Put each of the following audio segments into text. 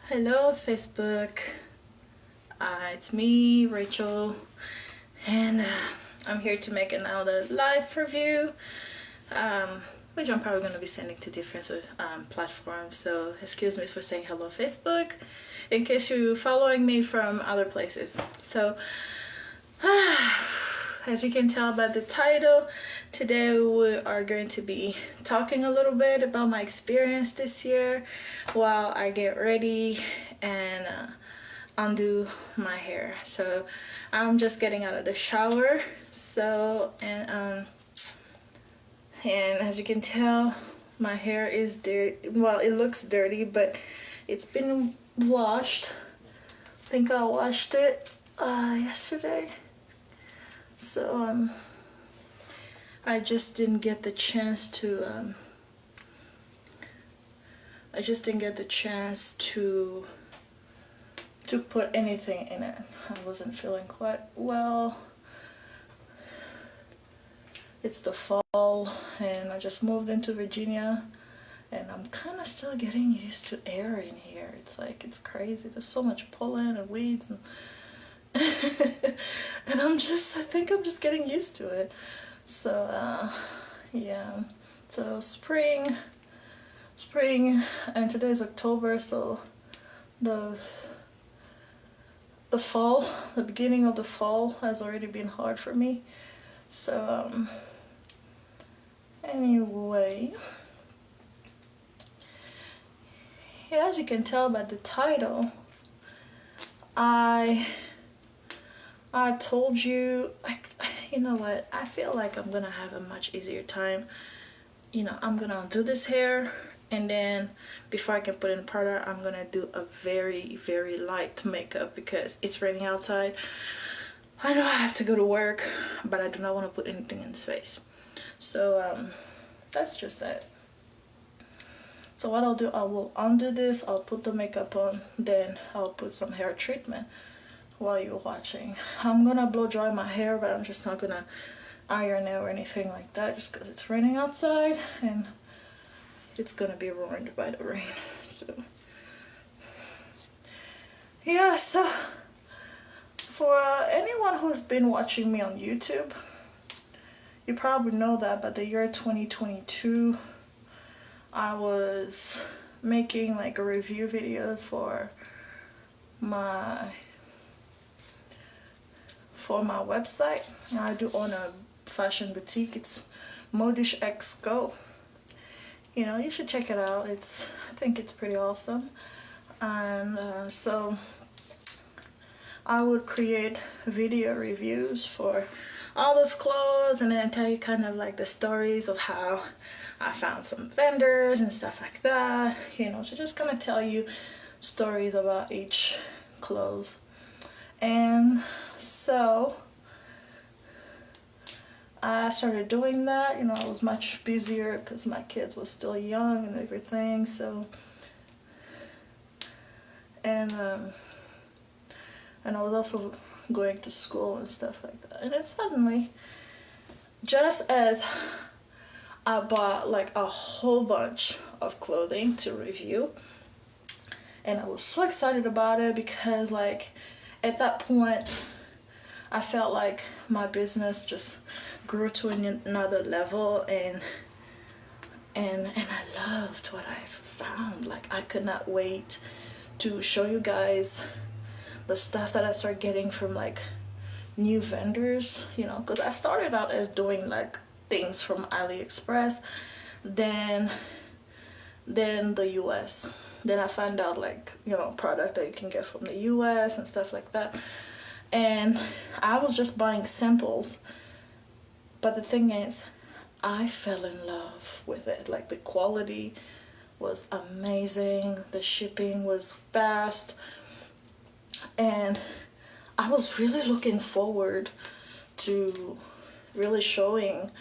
Hello Facebook, it's me, Rachel, and I'm here to make another live review, which I'm probably going to be sending to different platforms, so excuse me for saying hello Facebook, in case you're following me from other places. So, as you can tell by the title, today we are going to be talking a little bit about my experience this year while I get ready and undo my hair. So I'm just getting out of the shower. So and as you can tell, my hair is dirty. Well, it looks dirty, but it's been washed. I think I washed it yesterday. So I just didn't get the chance to put anything in it. I wasn't feeling quite well. It's the fall and I just moved into Virginia and I'm kind of still getting used to air in here. It's crazy. There's so much pollen and weeds and and I think I'm just getting used to it. So yeah, so spring, and today's October, so the fall, the beginning of the fall has already been hard for me. So anyway, yeah, as you can tell by the title, I told you, you know what, I feel like I'm gonna have a much easier time. You know, I'm gonna do this hair and then before I can put in powder, I'm gonna do a very, very light makeup because it's raining outside. I know I have to go to work, but I do not want to put anything in his face. So that's just it. So what I'll do, I will undo this, I'll put the makeup on, then I'll put some hair treatment while you're watching. I'm gonna blow dry my hair, but I'm just not gonna iron it or anything like that just because it's raining outside and it's gonna be ruined by the rain. So yeah, so for anyone who's been watching me on YouTube, you probably know that by the year 2022 I was making like review videos for my website. I do own a fashion boutique. It's Modish X Go. You know, you should check it out. I think it's pretty awesome. And so I would create video reviews for all those clothes and then tell you kind of like the stories of how I found some vendors and stuff like that. You know, to just kind of tell you stories about each clothes. And so I started doing that. You know, I was much busier because my kids were still young and everything. So and I was also going to school and stuff like that. And then suddenly, just as I bought like a whole bunch of clothing to review, and I was so excited about it because like at that point I felt like my business just grew to another level and I loved what I found. Like I could not wait to show you guys the stuff that I started getting from like new vendors, you know, because I started out as doing like things from AliExpress, then the US. Then I found out like, you know, product that you can get from the US and stuff like that. And I was just buying samples. But the thing is, I fell in love with it. Like the quality was amazing. The shipping was fast. And I was really looking forward to really showing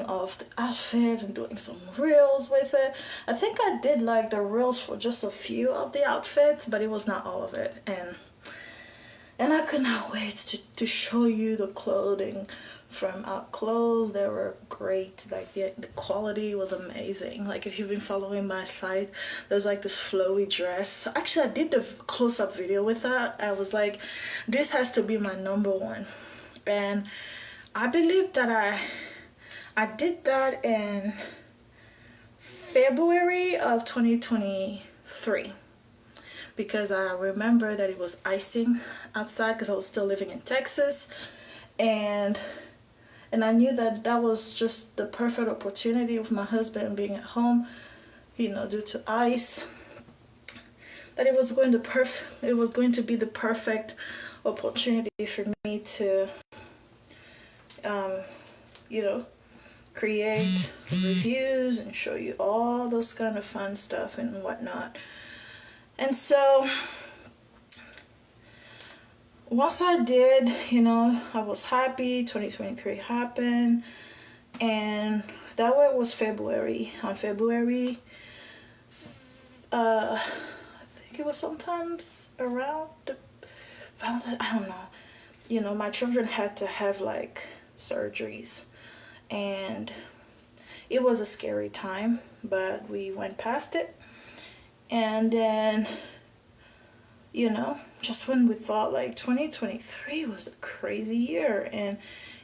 off the outfit and doing some reels with it. I think I did like the reels for just a few of the outfits, but it was not all of it. And I could not wait to show you the clothing from up close. They were great. Like the quality was amazing. Like if you've been following my site, there's like this flowy dress. Actually, I did the close-up video with that. I was like, this has to be my number one. And I believe that I did that in February of 2023, because I remember that it was icing outside because I was still living in Texas, and I knew that that was just the perfect opportunity with my husband being at home, you know, due to ice, that it was going to be the perfect opportunity for me to you know, create reviews and show you all those kind of fun stuff and whatnot. And so once I did, you know, I was happy. 2023 happened, and that was February. On February, I think it was sometimes around the Valentine, I don't know. You know, my children had to have like surgeries, and it was a scary time, but we went past it. And then, you know, just when we thought like 2023 was a crazy year, and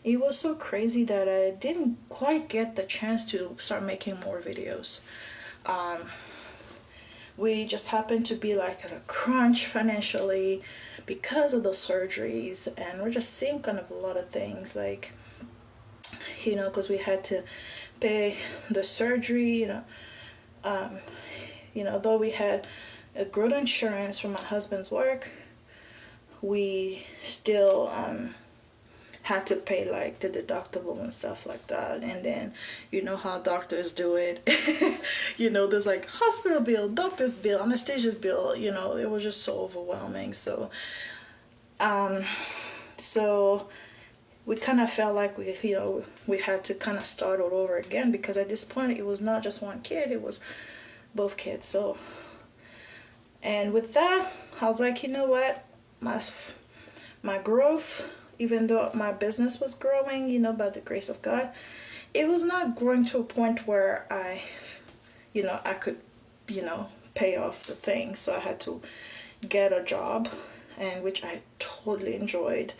it was so crazy that I didn't quite get the chance to start making more videos. We just happened to be like at a crunch financially because of those surgeries, and we're just seeing kind of a lot of things, like, you know, because we had to pay the surgery, you know, though we had a good insurance from my husband's work, we still had to pay like the deductible and stuff like that. And then, you know how doctors do it. You know, there's like hospital bill, doctor's bill, anesthesia's bill. You know, it was just so overwhelming. So we kind of felt like we had to kind of start all over again, because at this point it was not just one kid, it was both kids. So, and with that, I was like, you know what, my growth, even though my business was growing, you know, by the grace of God, it was not growing to a point where I could, you know, pay off the thing. So I had to get a job, and which I totally enjoyed.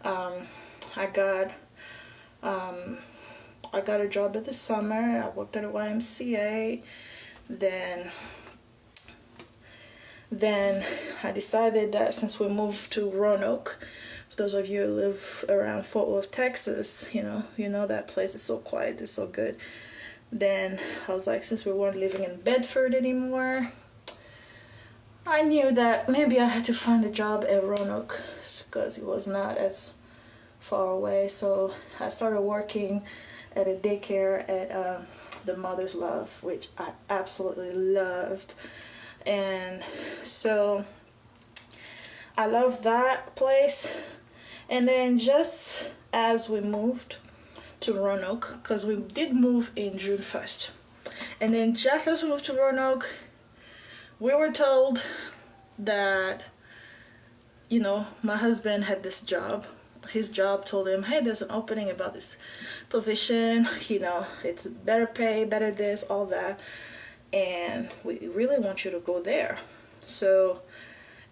I got a job in the summer. I worked at a YMCA. Then I decided that since we moved to Roanoke, for those of you who live around Fort Worth, Texas, you know that place is so quiet, it's so good. Then I was like, since we weren't living in Bedford anymore, I knew that maybe I had to find a job at Roanoke because it was not as far away. So I started working at a daycare at the Mother's Love, which I absolutely loved. And so I love that place. And then just as we moved to Roanoke, because we did move in June 1st, and then just as we moved to Roanoke, we were told that, you know, my husband had this job. His job told him, hey, there's an opening about this position, you know, it's better pay, better this, all that, and we really want you to go there. So,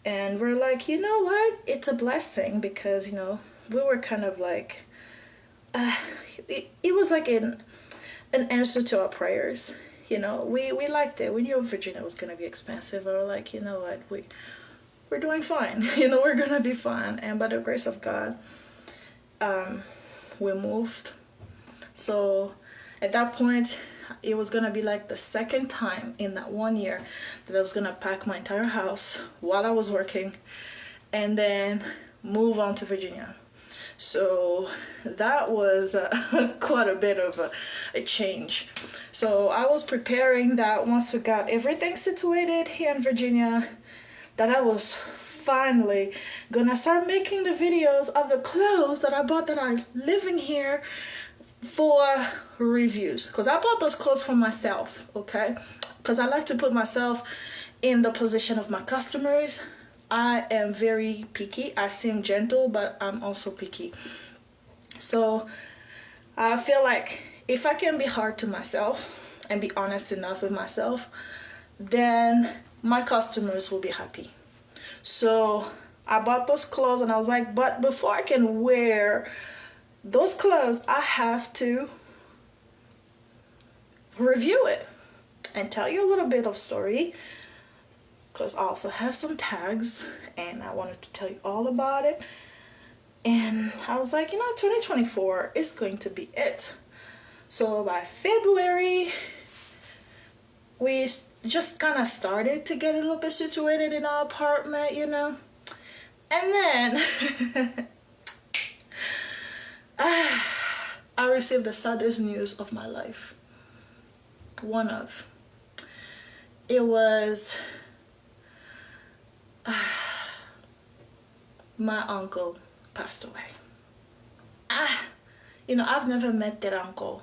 and we're like, you know what, it's a blessing, because, you know, we were kind of like, it was like an answer to our prayers. You know, we liked it. We knew Virginia was going to be expensive. We were like, you know what, we're doing fine. You know, we're going to be fine. And by the grace of God, we moved. So at that point, it was going to be like the second time in that 1 year that I was going to pack my entire house while I was working and then move on to Virginia. So that was quite a bit of a change. So I was preparing that once we got everything situated here in Virginia, that I was finally gonna start making the videos of the clothes that I bought that I'm living here for reviews. Because I bought those clothes for myself, okay? Because I like to put myself in the position of my customers. I am very picky. I seem gentle, but I'm also picky. So I feel like if I can be hard to myself and be honest enough with myself, then my customers will be happy. So I bought those clothes and I was like, but before I can wear those clothes, I have to review it and tell you a little bit of story, because I also have some tags and I wanted to tell you all about it. And I was like, 2024 is going to be it. So by February, we just kind of started to get a little bit situated in our apartment, And then I received the saddest news of my life. One of. It was my uncle passed away. I've never met that uncle.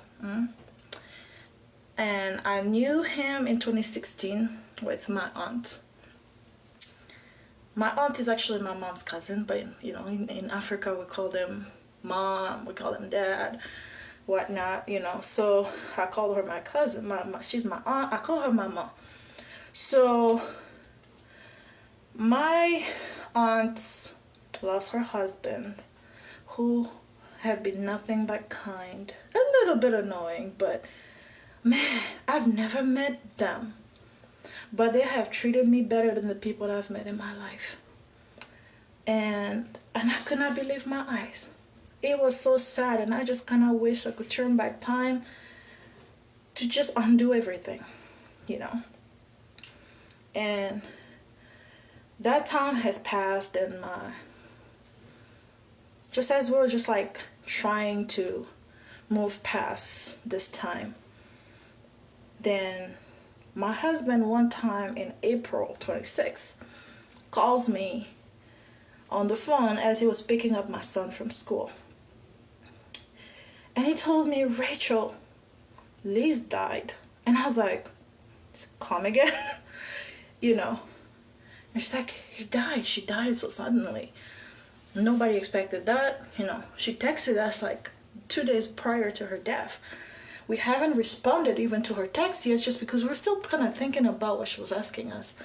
And I knew him in 2016 with my aunt. My aunt is actually my mom's cousin, but in Africa we call them mom, we call them dad, whatnot, So I call her my cousin. She's my aunt. I call her my mom. So my aunt lost her husband, who had been nothing but kind, a little bit annoying, but man, I've never met them, but they have treated me better than the people that I've met in my life. And I could not believe my eyes. It was so sad, and I just kind of wish I could turn back time to just undo everything, And that time has passed, and just as we were just like trying to move past this time, then my husband one time in April 26th calls me on the phone as he was picking up my son from school. And he told me, Rachel, Liz died. And I was like, come again? And she's like, she died so suddenly. Nobody expected that. She texted us like 2 days prior to her death. We haven't responded even to her text yet, just because we're still kind of thinking about what she was asking us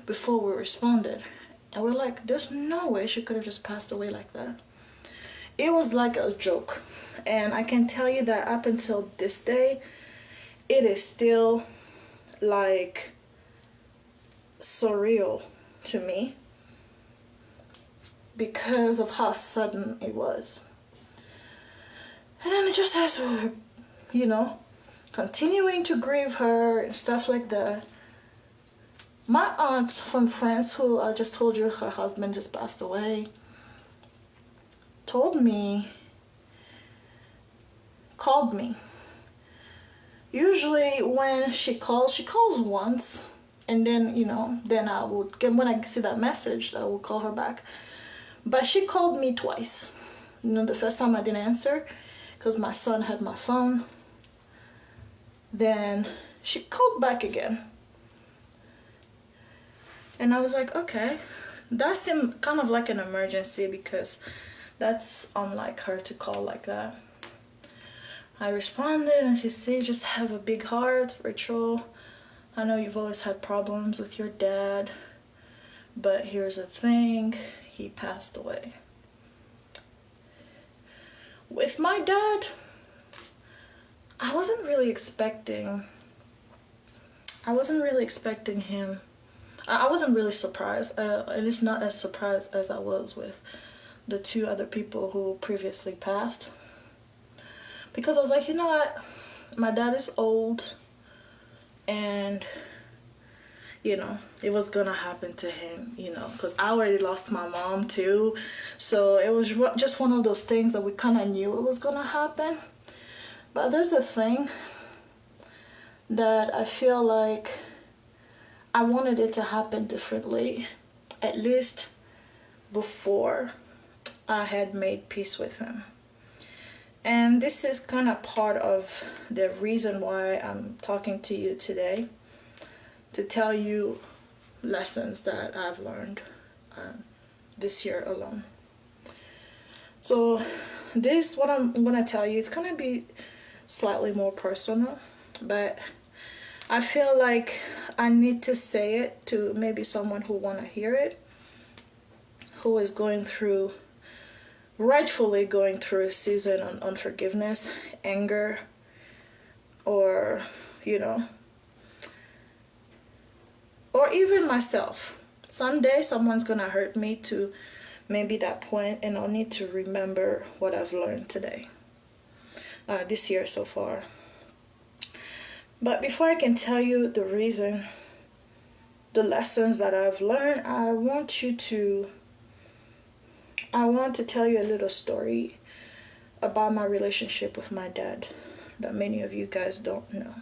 before we responded. And we're like, there's no way she could have just passed away like that. It was like a joke. And I can tell you that up until this day, it is still like surreal to me because of how sudden it was. And then just as we were, continuing to grieve her and stuff like that, my aunt from France, who I just told you her husband just passed away, called me. Usually when she calls once, and then, then when I see that message, I will call her back. But she called me twice. The first time I didn't answer because my son had my phone. Then she called back again. And I was like, okay, that seemed kind of like an emergency, because that's unlike her to call like that. I responded and she said, just have a big heart, Rachel. I know you've always had problems with your dad, but here's the thing, he passed away. With my dad, I wasn't really expecting him. I wasn't really surprised, at least not as surprised as I was with the two other people who previously passed. Because I was like, what? My dad is old, and, it was gonna happen to him, because I already lost my mom too. So it was just one of those things that we kind of knew it was gonna happen. But there's a thing that I feel like I wanted it to happen differently, at least before I had made peace with him. And this is kind of part of the reason why I'm talking to you today, to tell you lessons that I've learned this year alone. So this, what I'm gonna tell you, it's gonna be slightly more personal, but I feel like I need to say it to maybe someone who wanna hear it, who is going through, rightfully going through a season on unforgiveness, anger, or, you know, or even myself. Someday someone's gonna hurt me to maybe that point, and I'll need to remember what I've learned today, this year so far. But before I can tell you the reason, the lessons that I've learned, I want to tell you a little story about my relationship with my dad that many of you guys don't know.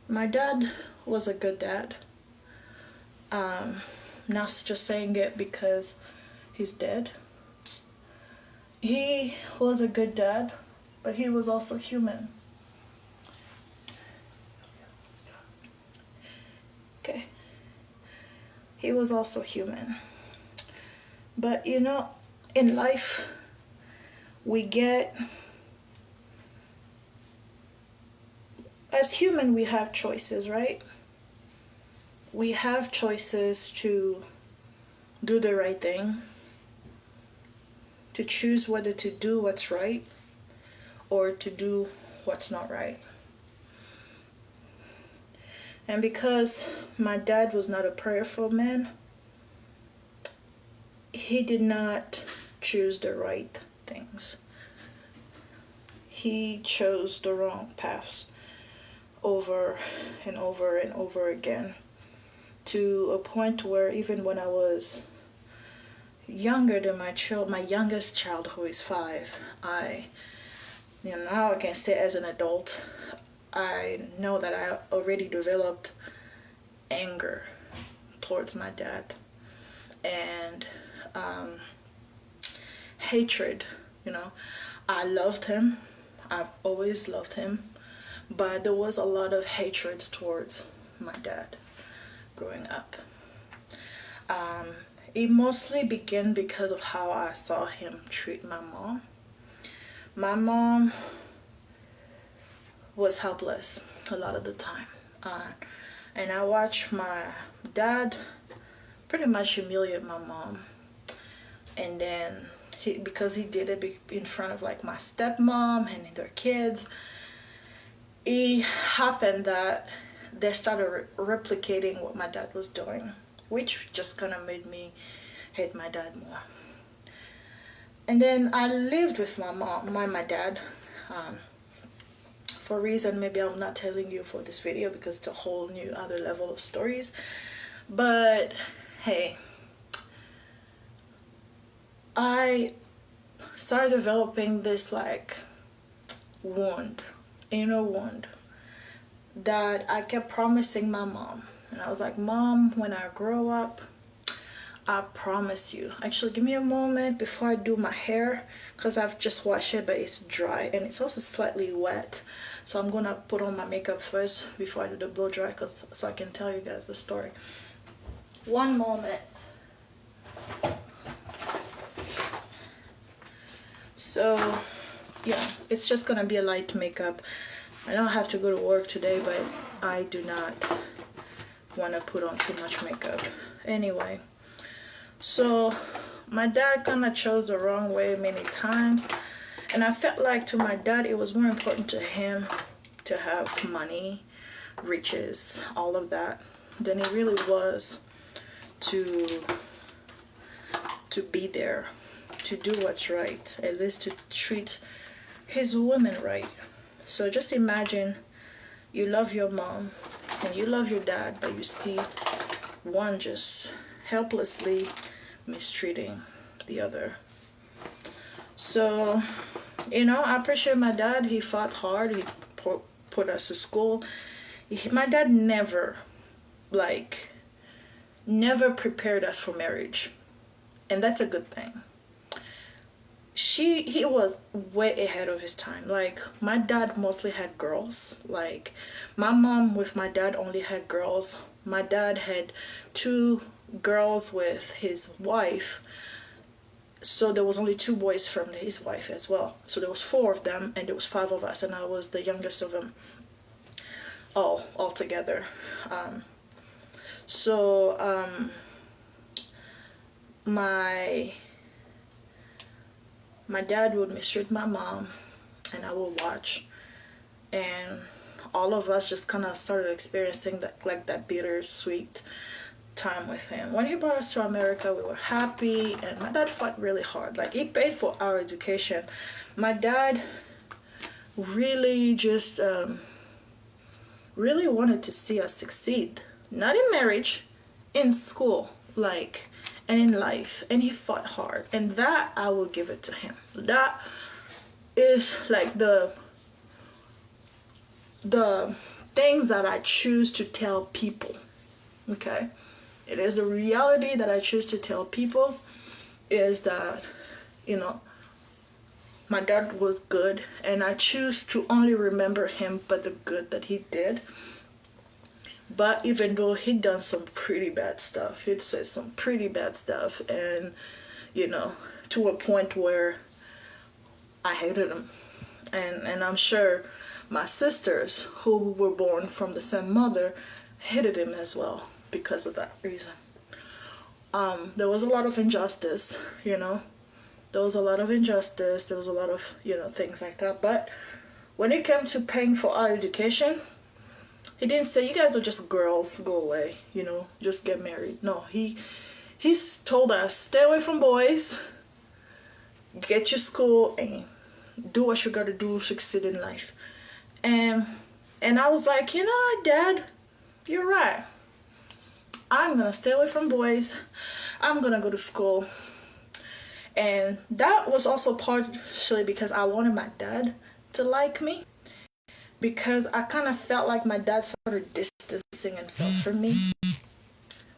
My dad was a good dad. Not just saying it because he's dead. He was a good dad, but he was also human. Okay. He was also human. But you know, in life, as human, we have choices, right? We have choices to do the right thing, to choose whether to do what's right or to do what's not right. And because my dad was not a prayerful man, he did not choose the right things. He chose the wrong paths over and over and over again, to a point where even when I was younger than my youngest child, who is 5, now I can say as an adult, I know that I already developed anger towards my dad, and hatred. I loved him. I've always loved him, but there was a lot of hatred towards my dad growing up. It mostly began because of how I saw him treat my mom. My mom was helpless a lot of the time, and I watched my dad pretty much humiliate my mom. And then because he did it in front of like my stepmom and their kids, it happened that they started replicating what my dad was doing, which just kind of made me hate my dad more. And then I lived with my dad, for a reason maybe I'm not telling you for this video because it's a whole new other level of stories. But hey, I started developing this like inner wound that I kept promising my mom. And I was like, Mom, when I grow up, I promise you. Actually, give me a moment before I do my hair, because I've just washed it, but it's dry and it's also slightly wet. So I'm gonna put on my makeup first before I do the blow dry, so I can tell you guys the story. One moment. So yeah, it's just gonna be a light makeup. I don't have to go to work today, but I do not want to put on too much makeup. Anyway, so my dad kind of chose the wrong way many times, and I felt like to my dad it was more important to him to have money, riches, all of that, than it really was to be there, to do what's right, at least to treat his women right. So just imagine you love your mom and you love your dad, but you see one just helplessly mistreating the other. So, I appreciate my dad. He fought hard. He put us to school. My dad never prepared us for marriage. And that's a good thing. He was way ahead of his time. Like, my dad mostly had girls. Like, my mom with my dad only had girls. My dad had 2 girls with his wife, So there was only 2 boys from his wife as well. So there was 4 of them, and there was 5 of us, and I was the youngest of them all together. Um, so my my dad would mistreat my mom, and I would watch, and all of us just kind of started experiencing that, like, that bittersweet time with him. When he brought us to America, we were happy, and my dad fought really hard. Like, he paid for our education. My dad really just really wanted to see us succeed, not in marriage, in school, like, and in life. And he fought hard, and that I will give it to him. That is like the things that I choose to tell people. Okay, it is the reality that I choose to tell people, is that, you know, my dad was good, and I choose to only remember him but the good that he did. But even though he done some pretty bad stuff, he'd said some pretty bad stuff, and, you know, to a point where I hated him. And I'm sure my sisters, who were born from the same mother, hated him as well because of that reason. There was a lot of injustice, you know. There was a lot of injustice. There was a lot of, you know, things like that. But when it came to paying for our education, he didn't say, you guys are just girls, go away, you know, just get married. No, he's told us, stay away from boys, get your school, and do what you gotta do, succeed in life. And I was like, you know what, Dad, you're right. I'm gonna stay away from boys. I'm gonna go to school. And that was also partially because I wanted my dad to like me, because I kind of felt like my dad started distancing himself from me,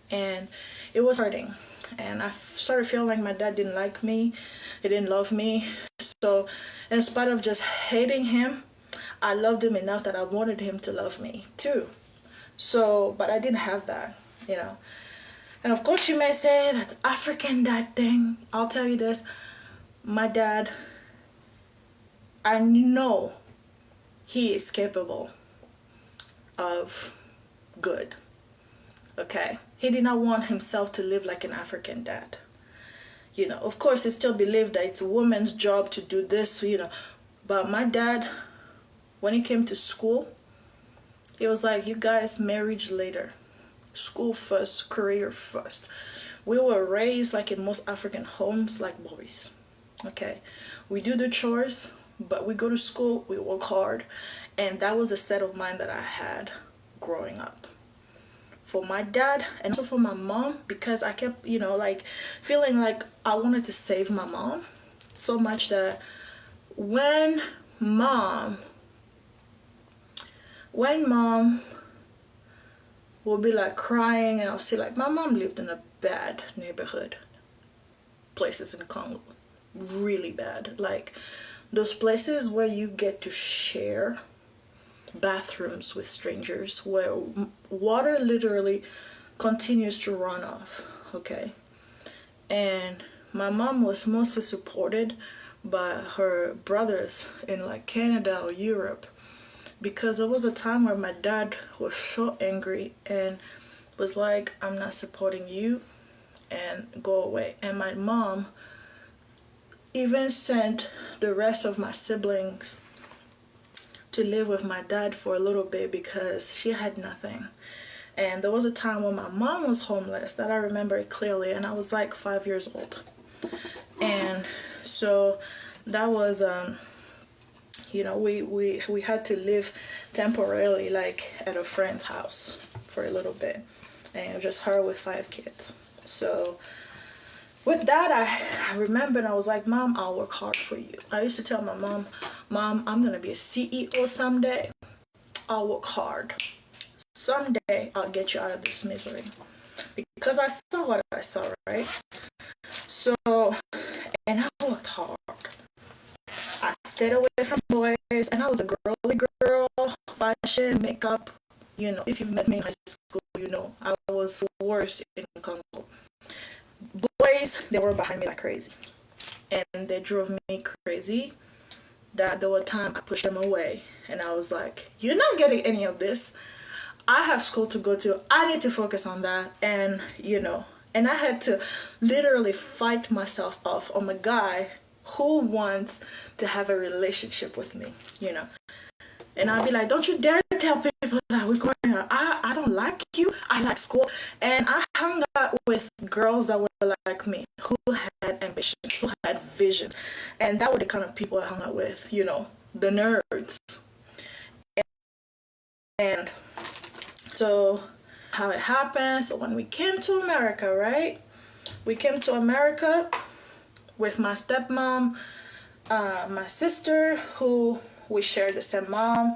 and it was hurting. And I started feeling like my dad didn't like me, he didn't love me. So in spite of just hating him, I loved him enough that I wanted him to love me too. So, but I didn't have that, you know. And of course you may say that's African dad thing. I'll tell you this, my dad, I know he is capable of good. Okay? He did not want himself to live like an African dad. You know, of course, he still believed that it's a woman's job to do this, you know. But my dad, when he came to school, he was like, you guys, marriage later. School first, career first. We were raised like in most African homes like boys. Okay? We do the chores, but we go to school, we work hard. And that was the set of mind that I had growing up. For my dad and also for my mom, because I kept, you know, like feeling like I wanted to save my mom so much that when mom would be like crying, and I'll see like my mom lived in a bad neighborhood, places in Congo, really bad, like those places where you get to share bathrooms with strangers, where water literally continues to run off. Okay? And my mom was mostly supported by her brothers in like Canada or Europe, because there was a time where my dad was so angry and was like, I'm not supporting you, and go away. And my mom even sent the rest of my siblings to live with my dad for a little bit because she had nothing. And there was a time when my mom was homeless that I remember it clearly, and I was like 5 years old. And so that was you know, we had to live temporarily like at a friend's house for a little bit, and just her with 5 kids. So with that, I remembered, I was like, Mom, I'll work hard for you. I used to tell my mom, Mom, I'm gonna be a CEO someday. I'll work hard. Someday I'll get you out of this misery. Because I saw what I saw, right? So, and I worked hard. I stayed away from boys, and I was a girly girl, fashion, makeup. You know, if you've met me in high school, you know, I was worse in Congo. Boys, they were behind me like crazy. and they drove me crazy, that there were times I pushed them away and I was like, you're not getting any of this. I have school to go to. I need to focus on that. And, and I had to literally fight myself off on a guy who wants to have a relationship with me. And I'd be like, don't you dare tell people that we're going out. I don't like you. I like school. And I hung out with girls that were like me, who had ambitions, who had visions. And that were the kind of people I hung out with, the nerds. And so how it happened, so when we came to America, right? We came to America with my stepmom, my sister, who we shared the same mom,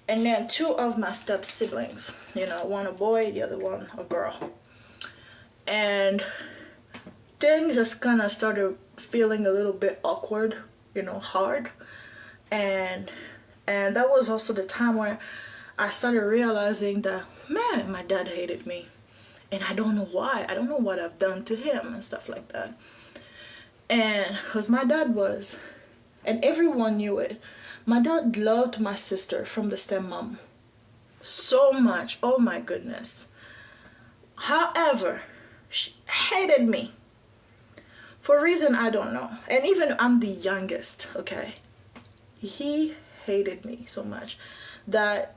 and then two of my step siblings, one a boy, the other one a girl. And things just kind of started feeling a little bit awkward, hard. And that was also the time where I started realizing that, man, my dad hated me. And I don't know why. I don't know what I've done to him and stuff like that. And because my dad was, and everyone knew it, my dad loved my sister from the stepmom so much. Oh my goodness. However, she hated me for a reason I don't know. And even I'm the youngest, okay? He hated me so much that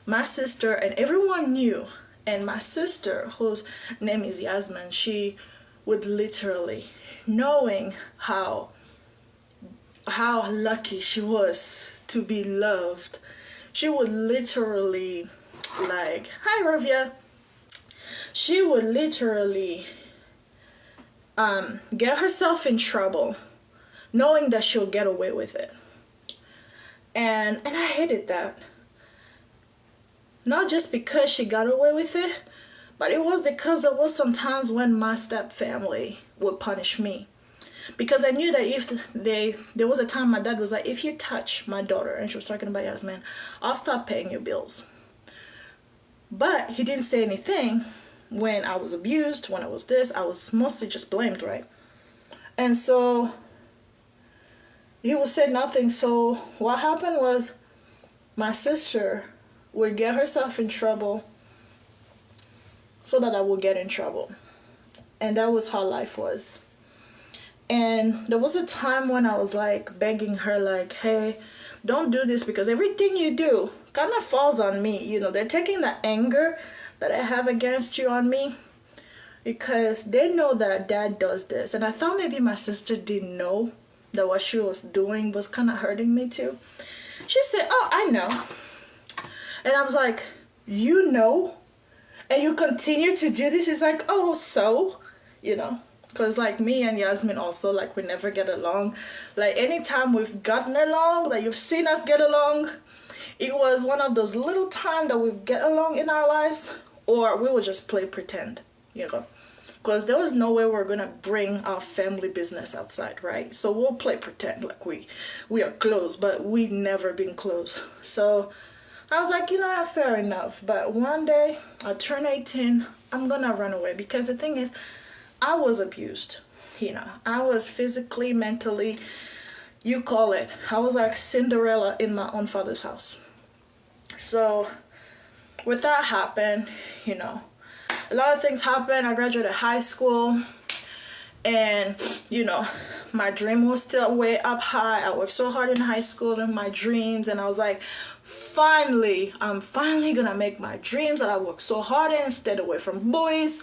my sister and everyone knew. And my sister, whose name is Yasmin, she would literally, knowing how lucky she was to be loved, she would literally, like, hi Rovia, she would literally get herself in trouble knowing that she'll get away with it. And I hated that. Not just because she got away with it, but it was because there was some times when my step family would punish me. Because I knew that if there was a time my dad was like, if you touch my daughter, and she was talking about Yasmin, I'll stop paying your bills. But he didn't say anything when I was abused, when I was this. I was mostly just blamed, right? And so he would say nothing. So what happened was my sister would get herself in trouble so that I would get in trouble. And that was how life was. And there was a time when I was like begging her, like, hey, don't do this, because everything you do kind of falls on me. They're taking the anger that I have against you on me because they know that dad does this. And I thought maybe my sister didn't know that what she was doing was kind of hurting me too. She said, oh, I know. And I was like, you know? And you continue to do this? She's like, oh, so? Because like me and Yasmin also, like, we never get along. Like, anytime we've gotten along, like, you've seen us get along, it was one of those little times that we get along in our lives, or we would just play pretend, because there was no way we're gonna bring our family business outside, right? So we'll play pretend like we are close, but we never been close. So I was like, fair enough. But one day I turn 18, I'm gonna run away, because the thing is, I was abused. I was physically, mentally, you call it. I was like Cinderella in my own father's house. So with that happened, a lot of things happened. I graduated high school, and my dream was still way up high. I worked so hard in high school in my dreams, and I was like, I'm finally gonna make my dreams that I worked so hard in, stayed away from boys.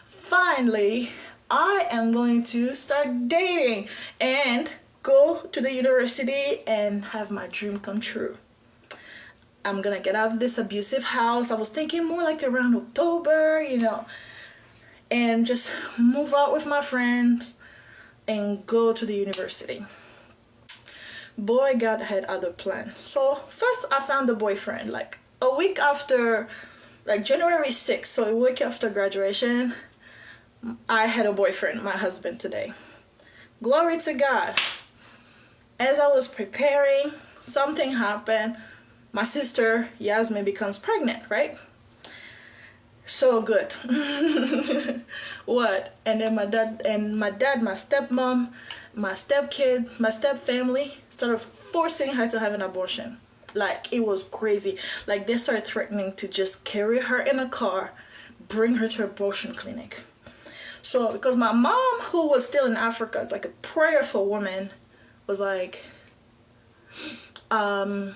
Finally, I am going to start dating and go to the university and have my dream come true. I'm gonna get out of this abusive house. I was thinking more like around October, and just move out with my friends and go to the university. Boy, God had other plans. So first I found a boyfriend like a week after, like January 6th, so a week after graduation. I had a boyfriend, my husband today. Glory to God. As I was preparing, something happened. My sister, Yasmin, becomes pregnant, right? So good. What? And then my dad, my stepmom, my stepkid, my step family started forcing her to have an abortion. Like, it was crazy. Like, they started threatening to just carry her in a car, bring her to abortion clinic. So because my mom, who was still in Africa, is like a prayerful woman, was like, no,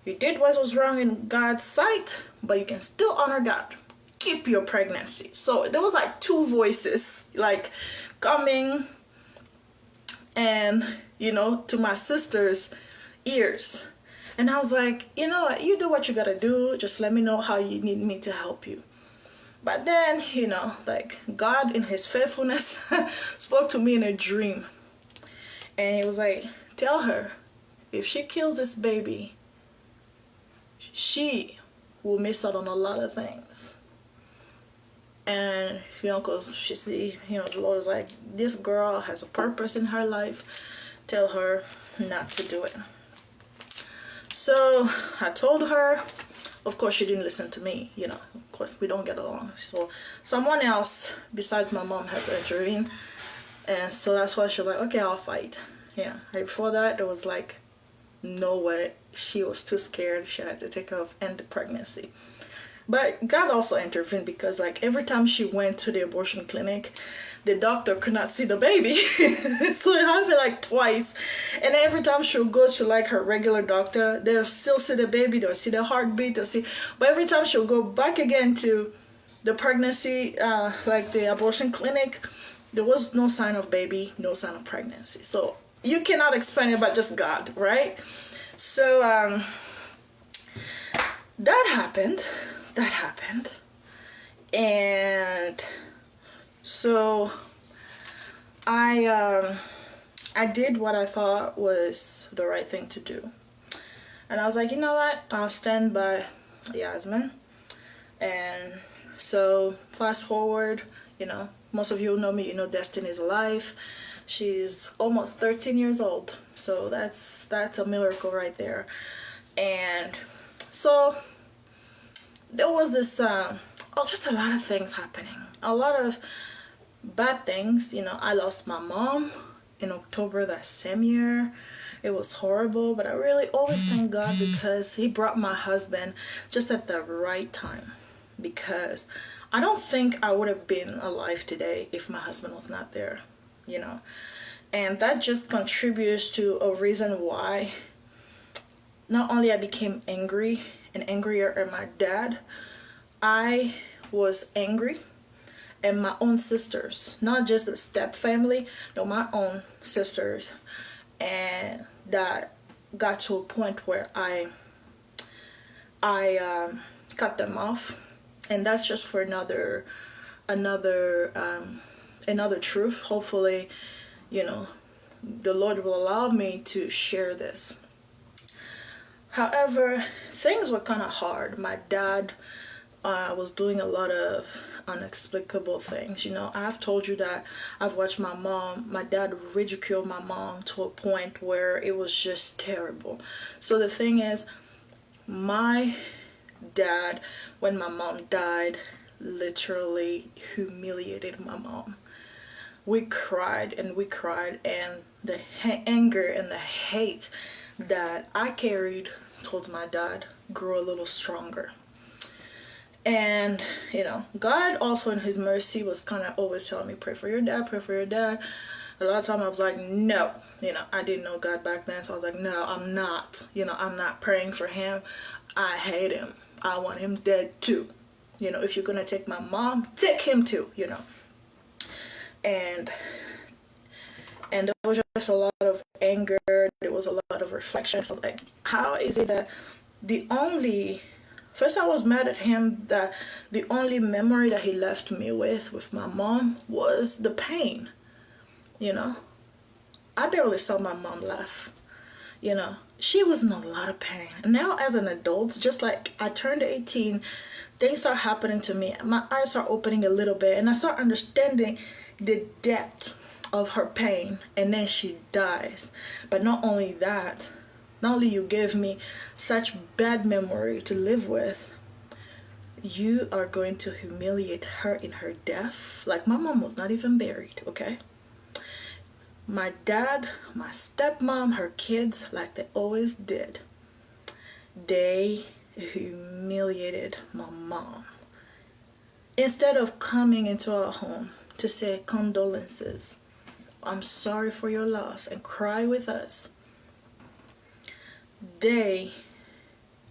you did what was wrong in God's sight, but you can still honor God. Keep your pregnancy. So there was like two voices like coming, and to my sister's ears. And I was like, you know what, you do what you gotta do, just let me know how you need me to help you. But then, like, God in his faithfulness spoke to me in a dream. And he was like, tell her, if she kills this baby, she will miss out on a lot of things. And, because she see, the Lord was like, this girl has a purpose in her life. Tell her not to do it. So I told her. Of course, she didn't listen to me, Of course, we don't get along. So someone else besides my mom had to intervene. And so that's why she was like, okay, I'll fight. Yeah. Before that, there was like, no way. She was too scared. She had to take off and the pregnancy. But God also intervened, because like every time she went to the abortion clinic, the doctor could not see the baby. So it happened like twice. And every time she'll go to like her regular doctor, they'll still see the baby, they'll see the heartbeat, but every time she'll go back again to the pregnancy, like the abortion clinic, there was no sign of baby, no sign of pregnancy. So you cannot explain it but just God, right? So that happened. And so I did what I thought was the right thing to do. And I was like, you know what? I'll stand by Yasmin. And so fast forward, most of you know me, Destiny is alive. She's almost 13 years old. So that's a miracle right there. And so there was this, just a lot of things happening. A lot of bad things. I lost my mom in October that same year. It was horrible, but I really always thank God, because he brought my husband just at the right time. Because I don't think I would have been alive today if my husband was not there, And that just contributes to a reason why not only I became angry and angrier at my dad, I was angry at my own sisters, not just the step family, no, my own sisters. And that got to a point where I cut them off. And that's just for another truth. Hopefully, the Lord will allow me to share this. However, things were kind of hard. My dad was doing a lot of inexplicable things. I've told you that I've watched my dad ridicule my mom to a point where it was just terrible. So the thing is, my dad, when my mom died, literally humiliated my mom. We cried and we cried, and the anger and the hate that I carried towards my dad grew a little stronger. And God also in his mercy was kind of always telling me, pray for your dad. A lot of time I was like, no, I didn't know God back then, so I was like, no, I'm not, I'm not praying for him. I hate him. I want him dead too. If you're gonna take my mom, take him too, And there was just a lot of anger. There was a lot of reflection. I was like, how is it that first I was mad at him that the only memory that he left me with my mom was the pain. I barely saw my mom laugh. She was in a lot of pain. And now as an adult, just like I turned 18, things are happening to me. My eyes are opening a little bit, and I start understanding the depth of her pain. And then she dies. But not only that, not only you gave me such bad memory to live with, You are going to humiliate her in her death. Like, my mom was not even buried, okay? My dad, my stepmom, her kids, like they always did, they humiliated my mom. Instead of coming into our home to say condolences, I'm sorry for your loss, and cry with us, they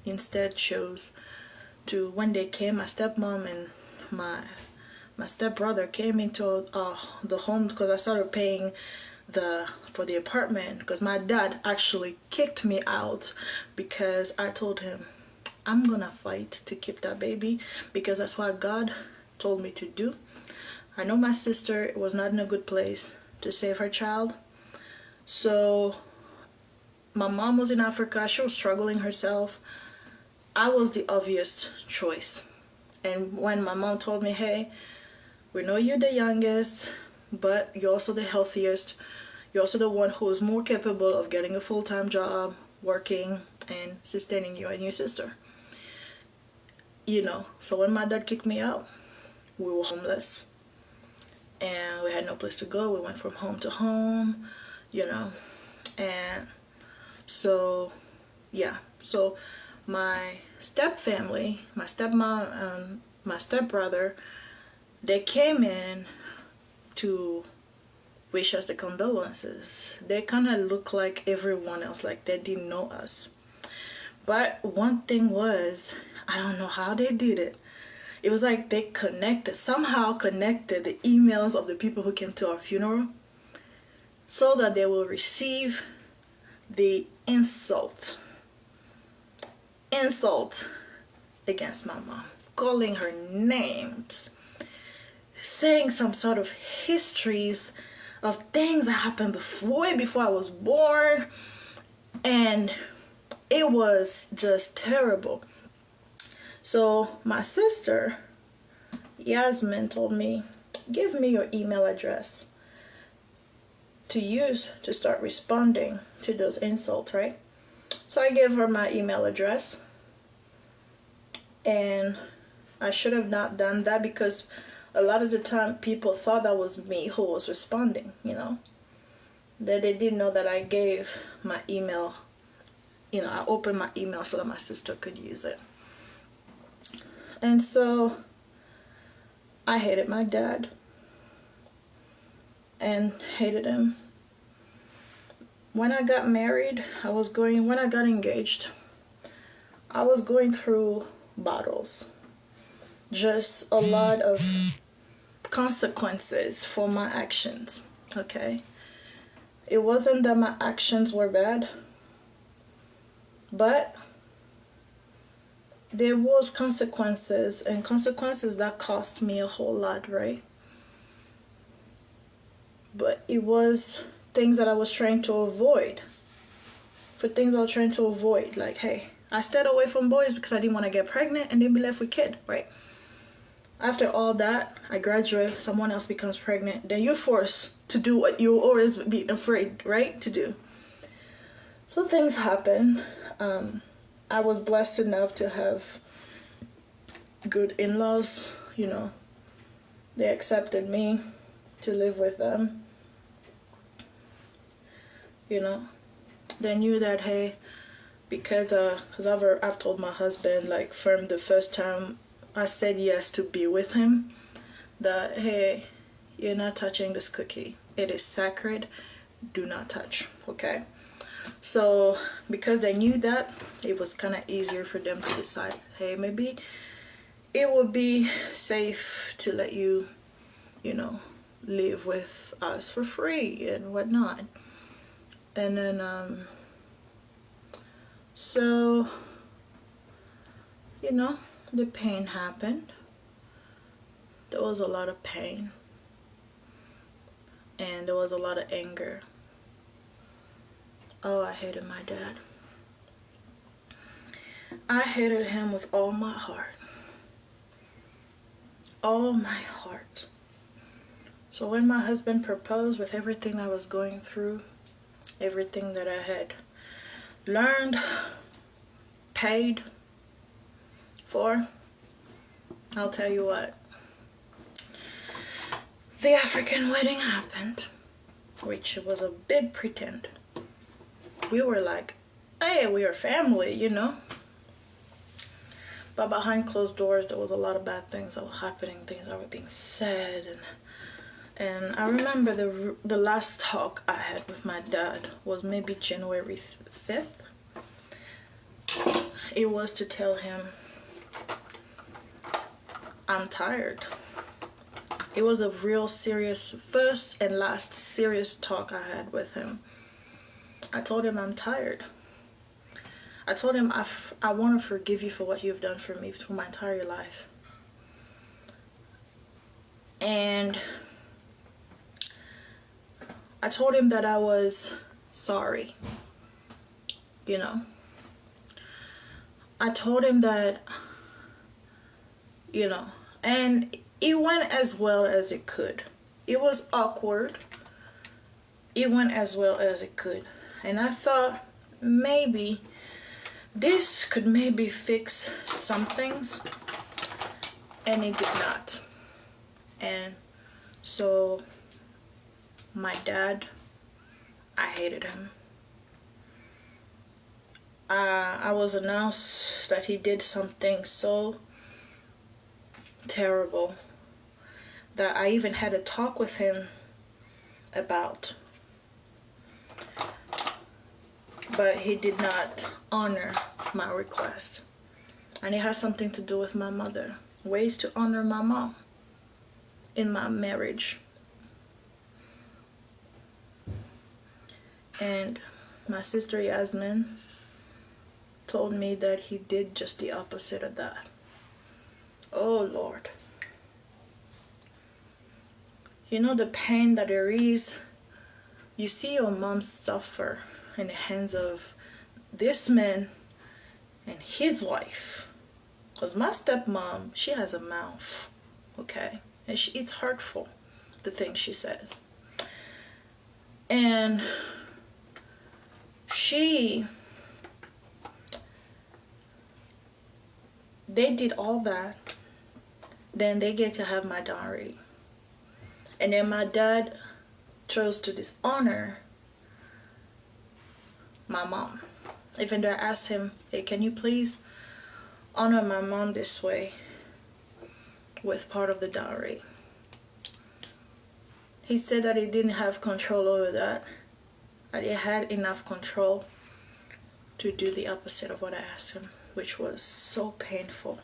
instead chose to, when they came, my stepmom and my stepbrother came into the home, because I started paying for the apartment, because my dad actually kicked me out because I told him I'm gonna fight to keep that baby, because that's what God told me to do. I know my sister was not in a good place to save her child, so my mom was in Africa, she was struggling herself. I was the obvious choice. And when my mom told me, hey, we know you're the youngest, but you're also the healthiest, you're also the one who is more capable of getting a full-time job, working, and sustaining you and your sister. You know, so when my dad kicked me out, we were homeless. And we had no place to go. We went from home to home, you know. And so, yeah. So my step family, my stepmom and my stepbrother, they came in to wish us the condolences. They kind of look like everyone else, like they didn't know us. But one thing was, I don't know how they did it. It was like they somehow connected the emails of the people who came to our funeral, so that they will receive the insult against my mom, calling her names, saying some sort of histories of things that happened way before I was born, and it was just terrible. So my sister Yasmin told me, give me your email address to use to start responding to those insults, right? So I gave her my email address, and I should have not done that, because a lot of the time people thought that was me who was responding, you know. That they didn't know that I gave my email, you know, I opened my email so that my sister could use it. And so I hated my dad and hated him. When I got married, when I got engaged, I was going through battles. Just a lot of consequences for my actions, okay? It wasn't that my actions were bad, but there was consequences, and consequences that cost me a whole lot, right? But it was things that I was trying to avoid. Like, hey, I stayed away from boys because I didn't want to get pregnant and then be left with kid, right? After all that, I graduate, someone else becomes pregnant, then you're forced to do what you always be afraid, right, to do. So things happen. I was blessed enough to have good in-laws, you know. They accepted me to live with them, you know. They knew that, hey, because I've told my husband, like, from the first time I said yes to be with him, that, hey, you're not touching this cookie. It is sacred. Do not touch, okay? So because they knew that, it was kind of easier for them to decide, hey, maybe it would be safe to let you, you know, live with us for free and whatnot. And then so, you know, the pain happened. There was a lot of pain, and there was a lot of anger. Oh, I hated my dad. I hated him with all my heart. All my heart. So when my husband proposed, with everything I was going through, everything that I had learned, paid for, I'll tell you what. The African wedding happened, which was a big pretend. We were like, hey, we are family, you know. But behind closed doors, there was a lot of bad things that were happening, things that were being said, and I remember the last talk I had with my dad was maybe January 5th. It was to tell him I'm tired. It was a real serious, first and last serious talk I had with him. I told him I'm tired. I told him I want to forgive you for what you've done for me through my entire life. And I told him that I was sorry, you know. I told him that, you know, and it went as well as it could. It was awkward. It went as well as it could. And I thought maybe this could maybe fix some things, and it did not. And so my dad, I hated him. I was announced that he did something so terrible that I even had a talk with him about. But he did not honor my request. And it has something to do with my mother. Ways to honor my mom in my marriage. And my sister Yasmin told me that he did just the opposite of that. Oh Lord. You know the pain that there is. You see your mom suffer in the hands of this man and his wife. Because my stepmom, she has a mouth, okay? And it's hurtful, the things she says. And they did all that. Then they get to have my dowry. And then my dad chose to dishonor my mom. Even though I asked him, hey, can you please honor my mom this way with part of the dowry? He said that he didn't have control over that. That he had enough control to do the opposite of what I asked him, which was so painful.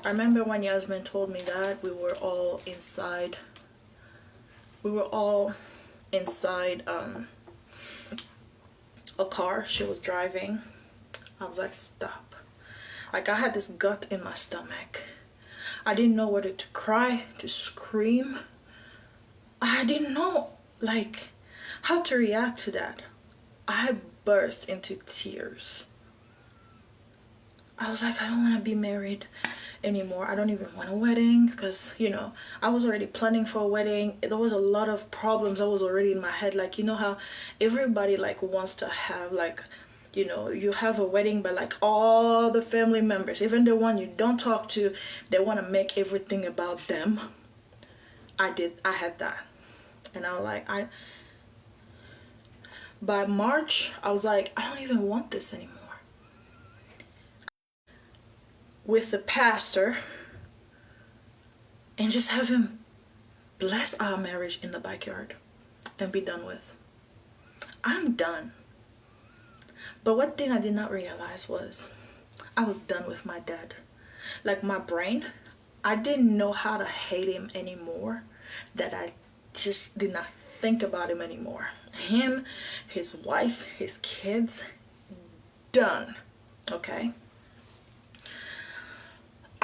I remember when Yasmin told me that, we were all inside. A car she was driving. I was like, stop. Like, I had this gut in my stomach. I didn't know whether to cry, to scream. I didn't know, like, how to react to that. I burst into tears. I was like, I don't want to be married anymore. I don't even want a wedding because, you know, I was already planning for a wedding. There was a lot of problems that was already in my head. Like, you know how everybody like wants to have, like, you know, you have a wedding, but like all the family members, even the one you don't talk to, they want to make everything about them. I had that. And I was like, by March, I was like, I don't even want this anymore. With the pastor and just have him bless our marriage in the backyard and be done with. I'm done. But one thing I did not realize was I was done with my dad. Like, my brain, I didn't know how to hate him anymore, that I just did not think about him anymore. Him, his wife, his kids, done. Okay?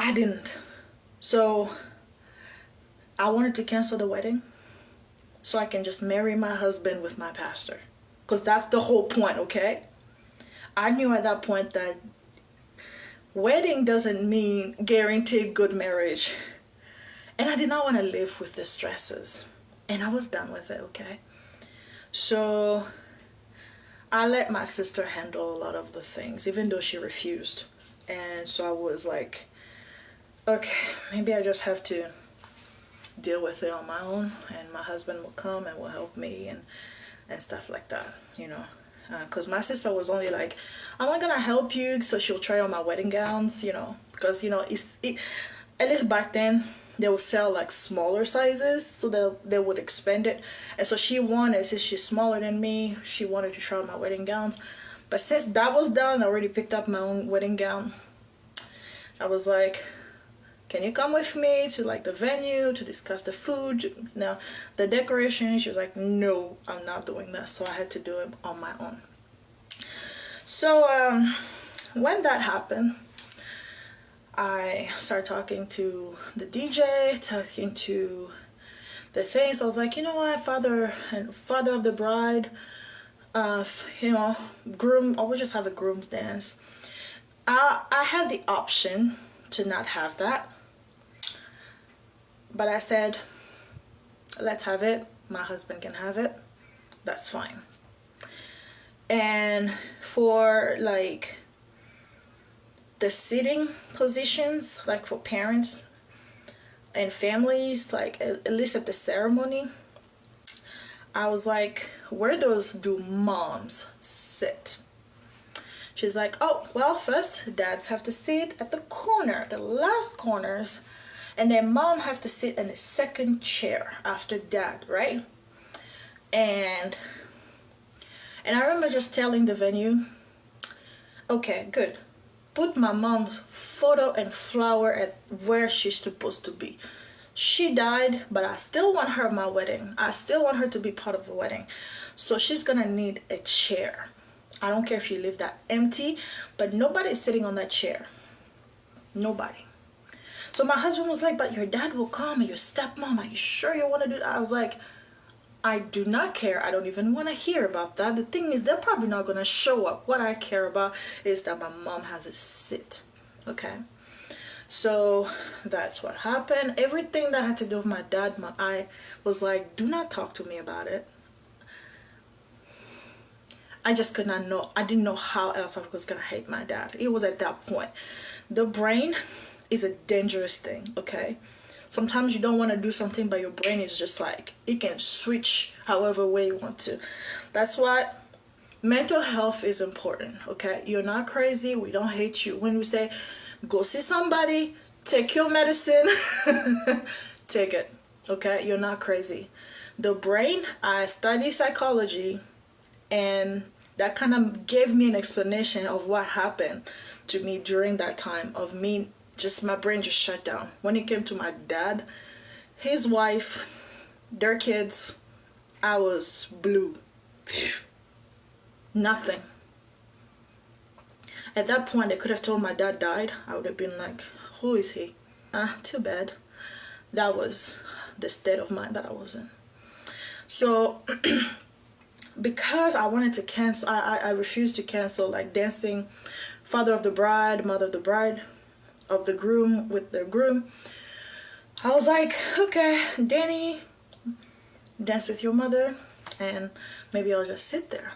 I didn't. So I wanted to cancel the wedding so I can just marry my husband with my pastor. Because that's the whole point, okay? I knew at that point that wedding doesn't mean guaranteed good marriage. And I did not want to live with the stresses. And I was done with it, okay? So I let my sister handle a lot of the things, even though she refused. And so I was like, okay, maybe I just have to deal with it on my own, and my husband will come and will help me and stuff like that, you know. Because my sister was only like, I'm not gonna help you, so she'll try on my wedding gowns, you know, because you know at least back then they would sell like smaller sizes, so they would expand it. And so she wanted, since she's smaller than me, she wanted to try on my wedding gowns. But since that was done, I already picked up my own wedding gown. I was like, can you come with me to like the venue to discuss the food, now the decoration? She was like, no, I'm not doing that. So I had to do it on my own. So when that happened, I started talking to the DJ, talking to the things. I was like, you know what, father of the bride, you know, groom, I would just have a groom's dance. I had the option to not have that, but I said, let's have it. My husband can have it. That's fine. And for like the sitting positions, like for parents and families, like at least at the ceremony, I was like, where do moms sit? She's like, oh, well, first dads have to sit at the corner, the last corners, and then mom have to sit in the second chair after dad, right? And I remember just telling the venue, okay, good. Put my mom's photo and flower at where she's supposed to be. She died, but I still want her at my wedding. I still want her to be part of the wedding. So she's gonna need a chair. I don't care if you leave that empty, but nobody's sitting on that chair. Nobody. So my husband was like, but your dad will come and your stepmom, are you sure you want to do that? I was like, I do not care. I don't even want to hear about that. The thing is, they're probably not going to show up. What I care about is that my mom has a sit. Okay. So that's what happened. Everything that had to do with my dad, I was like, do not talk to me about it. I just could not know. I didn't know how else I was going to hate my dad. It was at that point. The brain is a dangerous thing, okay? Sometimes you don't want to do something, but your brain is just like, it can switch however way you want to. That's what mental health is important, okay? You're not crazy. We don't hate you. When we say, go see somebody, take your medicine, take it, okay? You're not crazy. The brain, I study psychology, and that kind of gave me an explanation of what happened to me during that time of me, just my brain just shut down. When it came to my dad, his wife, their kids, I was blue. Nothing. At that point, they could have told my dad died. I would have been like, who is he? Too bad. That was the state of mind that I was in. So because I wanted to cancel, I refused to cancel like dancing father of the bride, mother of the bride, of the groom with the groom. I was like, okay, Danny, dance with your mother, and maybe I'll just sit there.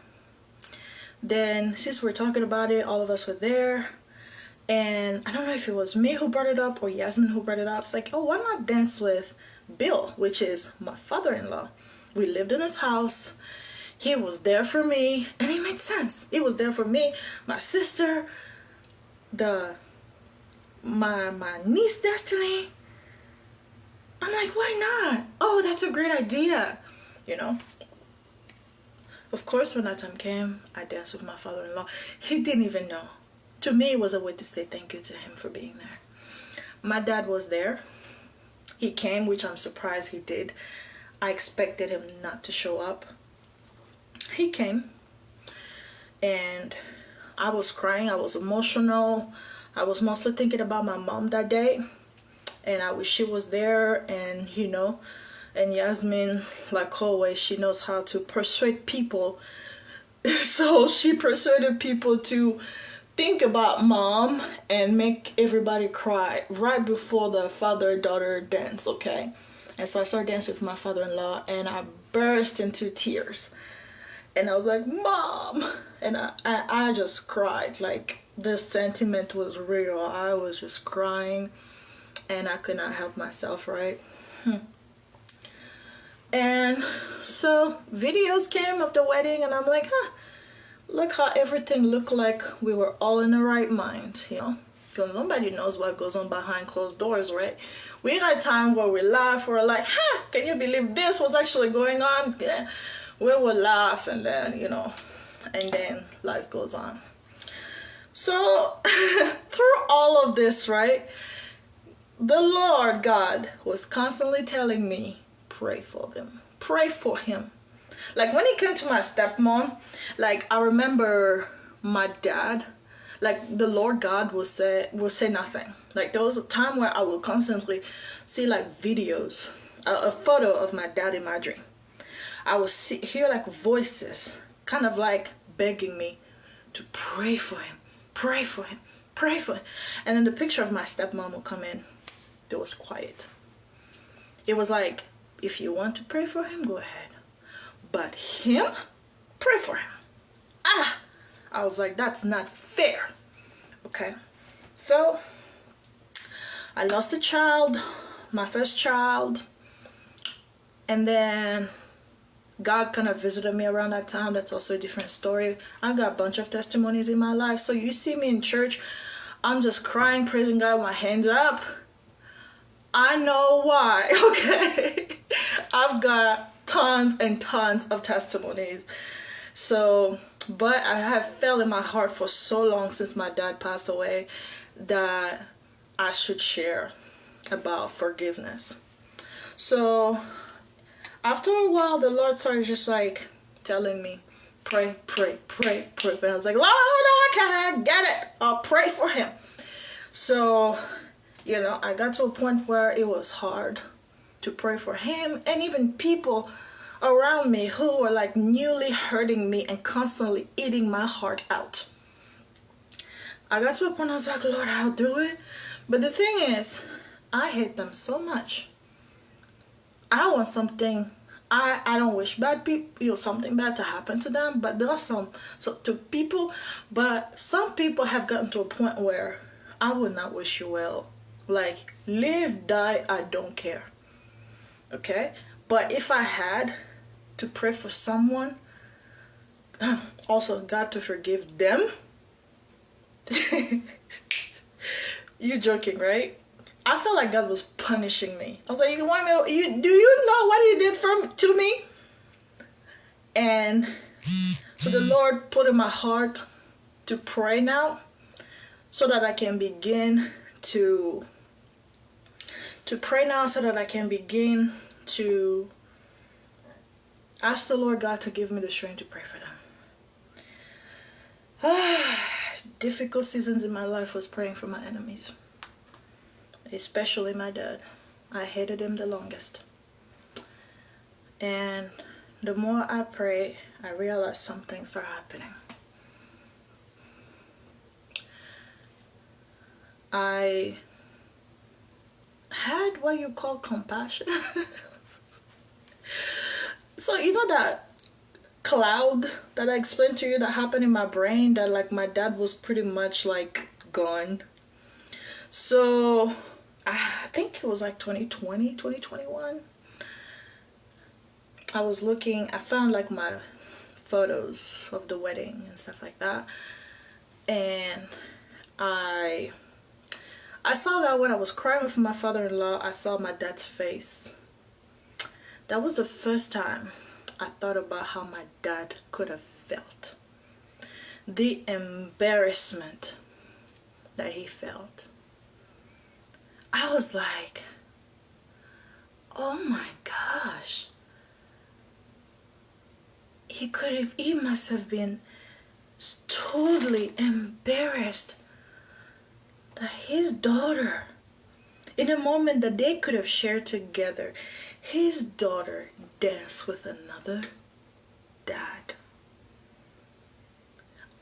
Then since we're talking about it, all of us were there, and I don't know if it was me who brought it up or Yasmin who brought it up. It's like, oh, why not dance with Bill, which is my father-in-law. We lived in his house. He was there for me, and it made sense. He was there for me, my sister, my niece Destiny. I'm like, why not? Oh, that's a great idea, you know. Of course, when that time came, I danced with my father-in-law. He didn't even know. To me, it was a way to say thank you to him for being there. My dad was there. He came, which I'm surprised he did. I expected him not to show up. He came, and I was crying. I was emotional. I was mostly thinking about my mom that day, and I wish she was there. And you know, and Yasmin, like always, she knows how to persuade people. So she persuaded people to think about mom and make everybody cry right before the father-daughter dance, okay? And so I started dancing with my father-in-law, and I burst into tears. And I was like, Mom! And I just cried. Like, the sentiment was real. I was just crying. and I could not help myself, right? And so videos came of the wedding, and I'm like, look how everything looked like we were all in the right mind, you know? Because nobody knows what goes on behind closed doors, right? We had time where we laugh, we're like, can you believe this was actually going on? Yeah. We would laugh, and then, you know, and then life goes on. So through all of this, right, the Lord God was constantly telling me, pray for them, pray for him. Like when it came to my stepmom, like I remember my dad, like the Lord God will say nothing. Like there was a time where I would constantly see like videos, a photo of my dad in my dream. I would hear like voices kind of like begging me to pray for him, pray for him, pray for him. And then the picture of my stepmom would come in. It was quiet. It was like, if you want to pray for him, go ahead. But him, pray for him. I was like, that's not fair. Okay. So I lost a child, my first child. And then God kind of visited me around that time. That's also a different story. I got a bunch of testimonies in my life. So you see me in church, I'm just crying, praising God, my hands up. I know why, okay? I've got tons and tons of testimonies. So, but I have felt in my heart for so long since my dad passed away that I should share about forgiveness. So after a while, the Lord started just like telling me, pray, pray, pray, pray. And I was like, Lord, I get it. I'll pray for him. So, you know, I got to a point where it was hard to pray for him, and even people around me who were like newly hurting me and constantly eating my heart out. I got to a point I was like, Lord, I'll do it. But the thing is, I hate them so much. I want something, I don't wish bad people, you know, something bad to happen to them, but there are some, so to people, but some people have gotten to a point where I would not wish you well. Like, live, die, I don't care. Okay? But if I had to pray for someone, also God to forgive them. You're joking, right? I felt like God was punishing me. I was like, you want me to, do you know what he did to me? And so the Lord put in my heart to pray now so that I can begin to pray now so that I can begin to ask the Lord God to give me the strength to pray for them. Difficult seasons in my life was praying for my enemies, especially my dad. I hated him the longest. And the more I pray, I realize some things are happening. I had what you call compassion. So you know that cloud that I explained to you that happened in my brain, that like my dad was pretty much like gone. So I think it was like 2020, 2021. I was looking, I found like my photos of the wedding and stuff like that. And I saw that when I was crying with my father-in-law, I saw my dad's face. That was the first time I thought about how my dad could have felt. The embarrassment that he felt. I was like, oh my gosh. He must have been totally embarrassed that his daughter, in a moment that they could have shared together, his daughter danced with another dad.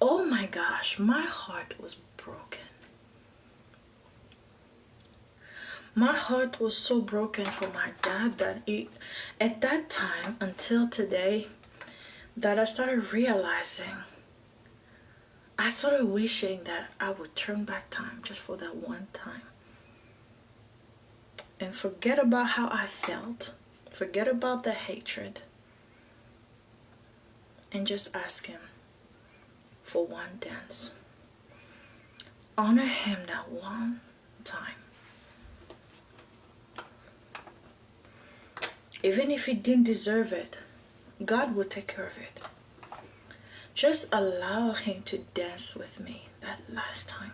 Oh my gosh, my heart was broken. My heart was so broken for my dad that at that time until today, that I started realizing, I started wishing that I would turn back time just for that one time. and forget about how I felt. Forget about the hatred. And just ask him for one dance. Honor him that one time. Even if he didn't deserve it, God will take care of it. Just allow him to dance with me that last time.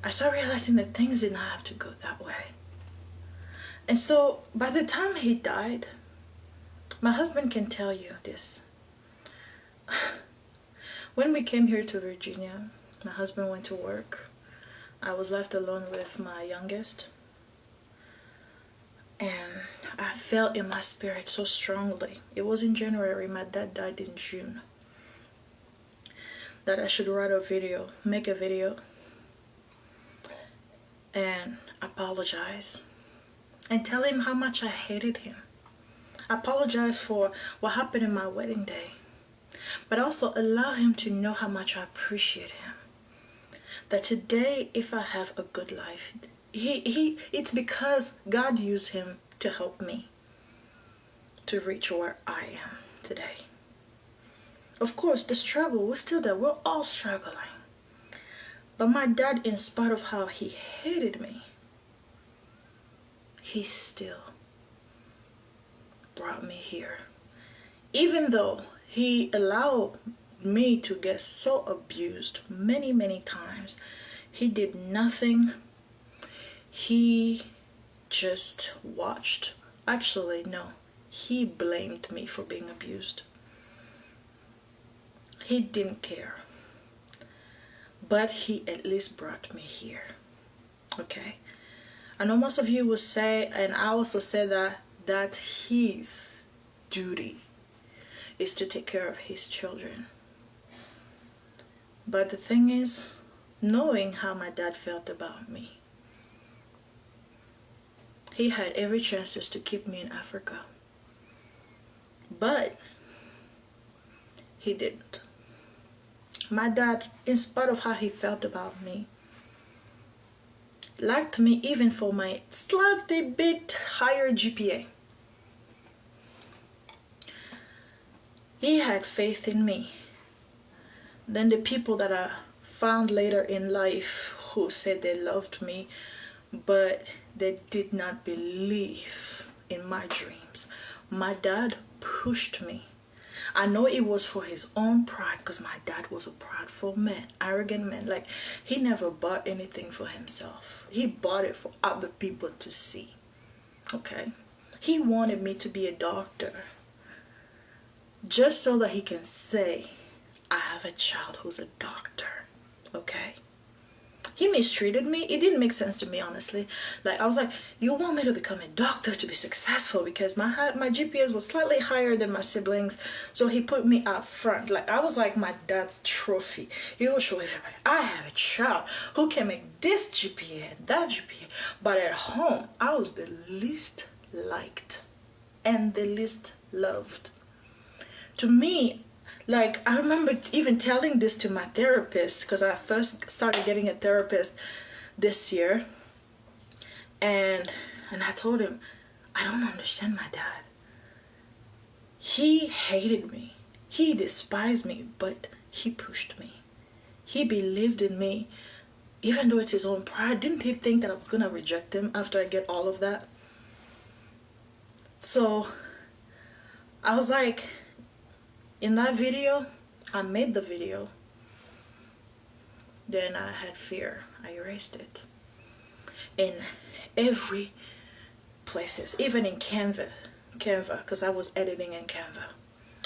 I started realizing that things did not have to go that way. And so by the time he died, my husband can tell you this. When we came here to Virginia, my husband went to work. I was left alone with my youngest. And I felt in my spirit so strongly. It was in January, my dad died in June. That I should write a video, make a video, and apologize. And tell him how much I hated him. Apologize for what happened in my wedding day. But also allow him to know how much I appreciate him. That today, if I have a good life, it's because God used him to help me to reach where I am today. Of course, the struggle was still there. We're all struggling. But my dad, in spite of how he hated me, he still brought me here. Even though he allowed me to get so abused many, many times, he did nothing. He just watched. Actually, no. He blamed me for being abused. He didn't care. But he at least brought me here. Okay? I know most of you will say, and I also say that his duty is to take care of his children. But the thing is, knowing how my dad felt about me, he had every chance to keep me in Africa. But he didn't. My dad, in spite of how he felt about me, liked me even for my slightly bit higher GPA. He had faith in me. Then the people that I found later in life who said they loved me, but they did not believe in my dreams. My dad pushed me. I know it was for his own pride, because my dad was a prideful man, arrogant man. Like, he never bought anything for himself. He bought it for other people to see. Okay? He wanted me to be a doctor, just so that he can say, I have a child who's a doctor. Okay? He mistreated me. It didn't make sense to me, honestly. Like, I was like, you want me to become a doctor to be successful? Because my GPAs was slightly higher than my siblings. So he put me up front. Like, I was like my dad's trophy. He would show everybody, I have a child who can make this GPA and that GPA. But at home, I was the least liked and the least loved. To me, like, I remember even telling this to my therapist, because I first started getting a therapist this year. And I told him, I don't understand my dad. He hated me. He despised me, but he pushed me. He believed in me, even though it's his own pride. Didn't he think that I was going to reject him after I get all of that? So I was like, in that video, I made the video. Then I had fear. I erased it. In every places, even in Canva, because I was editing in Canva,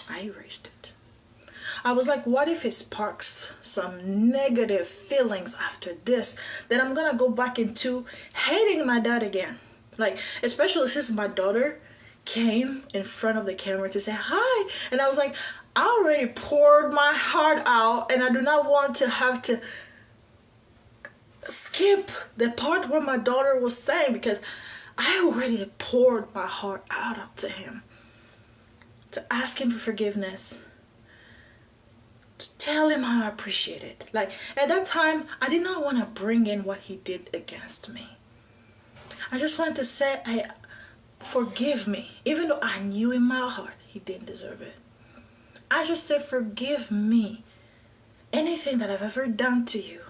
I erased it. I was like, what if it sparks some negative feelings after this? Then I'm gonna go back into hating my dad again. Like, especially since my daughter came in front of the camera to say hi. And I was like, I already poured my heart out, and I do not want to have to skip the part where my daughter was saying, because I already poured my heart out to him, to ask him for forgiveness, to tell him how I appreciate it. Like at that time, I did not want to bring in what he did against me. I just wanted to say, hey, forgive me, even though I knew in my heart he didn't deserve it. I just said, forgive me. Anything that I've ever done to you,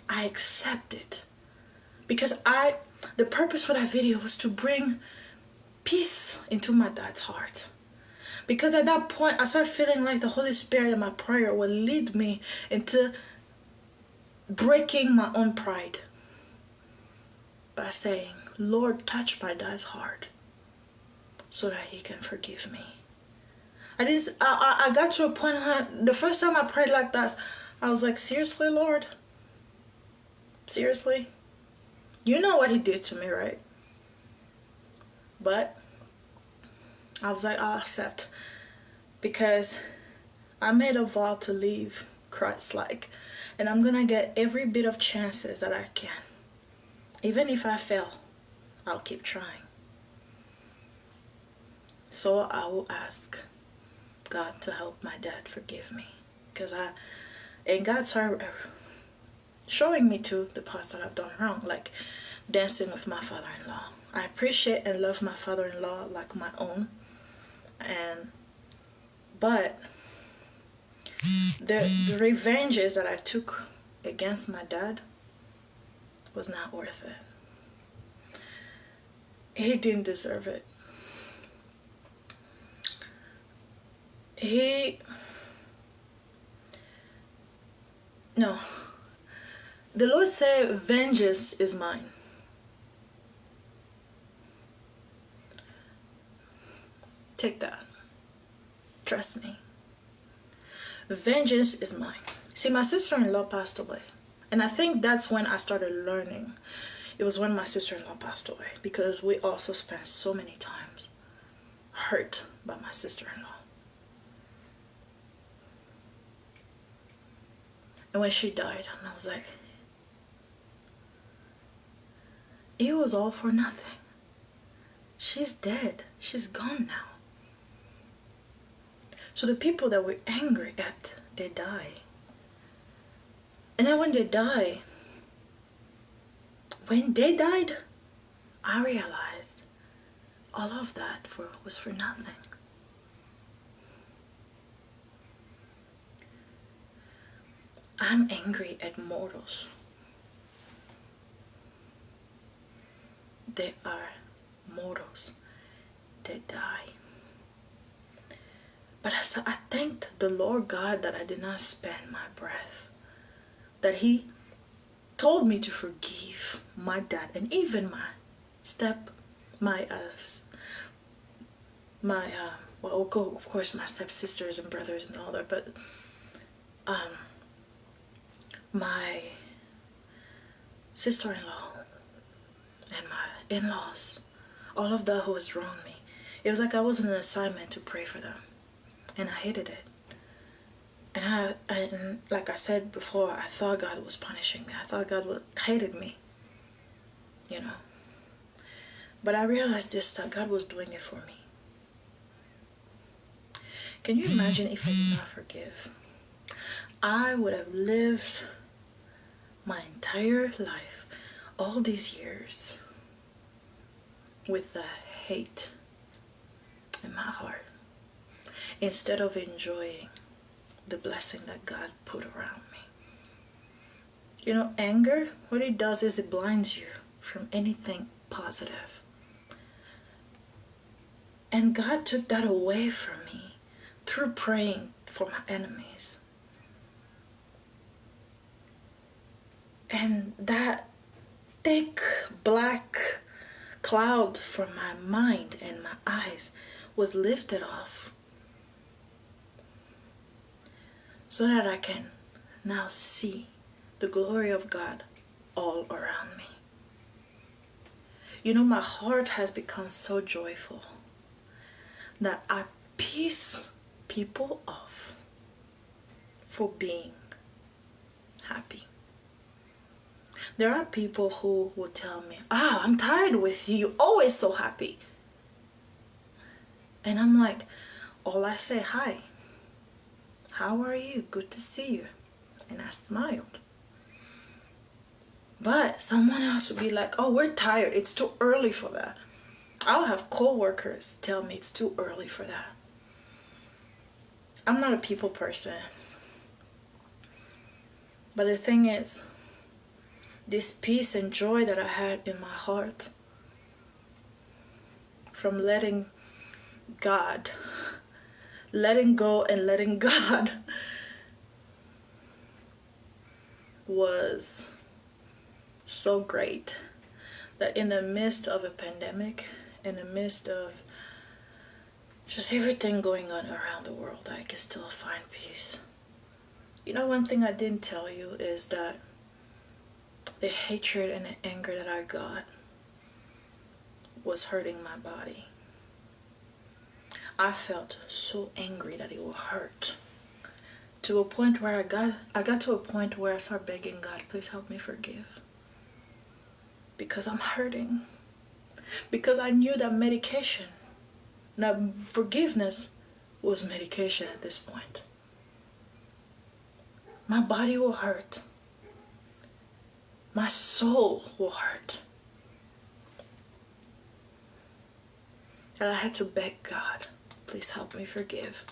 I accept it. Because the purpose for that video was to bring peace into my dad's heart. Because at that point, I started feeling like the Holy Spirit and my prayer would lead me into breaking my own pride by saying, Lord, touch my dad's heart so that he can forgive me. I got to a point where the first time I prayed like that, I was like, seriously, Lord? Seriously? You know what he did to me, right? But I was like, I'll accept. Because I made a vow to live Christ-like. And I'm going to get every bit of chances that I can. Even if I fail, I'll keep trying. So I will ask God to help my dad forgive me. Because God started showing me too the parts that I've done wrong. Like dancing with my father-in-law. I appreciate and love my father-in-law like my own. But the revenges that I took against my dad was not worth it. He didn't deserve it. No. The Lord said, vengeance is mine. Take that. Trust me. Vengeance is mine. See, my sister-in-law passed away. And I think that's when I started learning. It was when my sister-in-law passed away. Because we also spent so many times hurt by my sister-in-law. And when she died, I was like, it was all for nothing. She's dead. She's gone now. So the people that we're angry at, they die. And then when they died, I realized all of that was for nothing. I'm angry at mortals. They are mortals. They die. But I thanked the Lord God that I did not spend my breath. That he told me to forgive my dad and even of course my stepsisters and brothers and all that, but my sister-in-law and my in-laws, all of that who was wronged me. It was like I was on an assignment to pray for them. And I hated it. And like I said before, I thought God was punishing me. I thought God hated me. You know. But I realized that God was doing it for me. Can you imagine if I did not forgive? I would have lived my entire life, all these years, with the hate in my heart, instead of enjoying the blessing that God put around me. You know, anger, what it does is it blinds you from anything positive. And God took that away from me through praying for my enemies. And that thick black cloud from my mind and my eyes was lifted off, so that I can now see the glory of God all around me. You know, my heart has become so joyful that I piss people off for being happy. There are people who will tell me, I'm tired with you, you're always so happy. And I'm like, all I say, hi. How are you? Good to see you. And I smiled. But someone else would be like, oh, we're tired. It's too early for that. I'll have coworkers tell me it's too early for that. I'm not a people person. But the thing is, this peace and joy that I had in my heart from letting God, letting go and letting God was so great that in the midst of a pandemic, in the midst of just everything going on around the world, I can still find peace. You know, one thing I didn't tell you is that the hatred and the anger that I got was hurting my body. I felt so angry that it would hurt. To a point where I got to a point where I started begging God, please help me forgive. Because I'm hurting. Because I knew that medication, now forgiveness was medication at this point. My body will hurt. My soul will hurt. And I had to beg God, please help me forgive.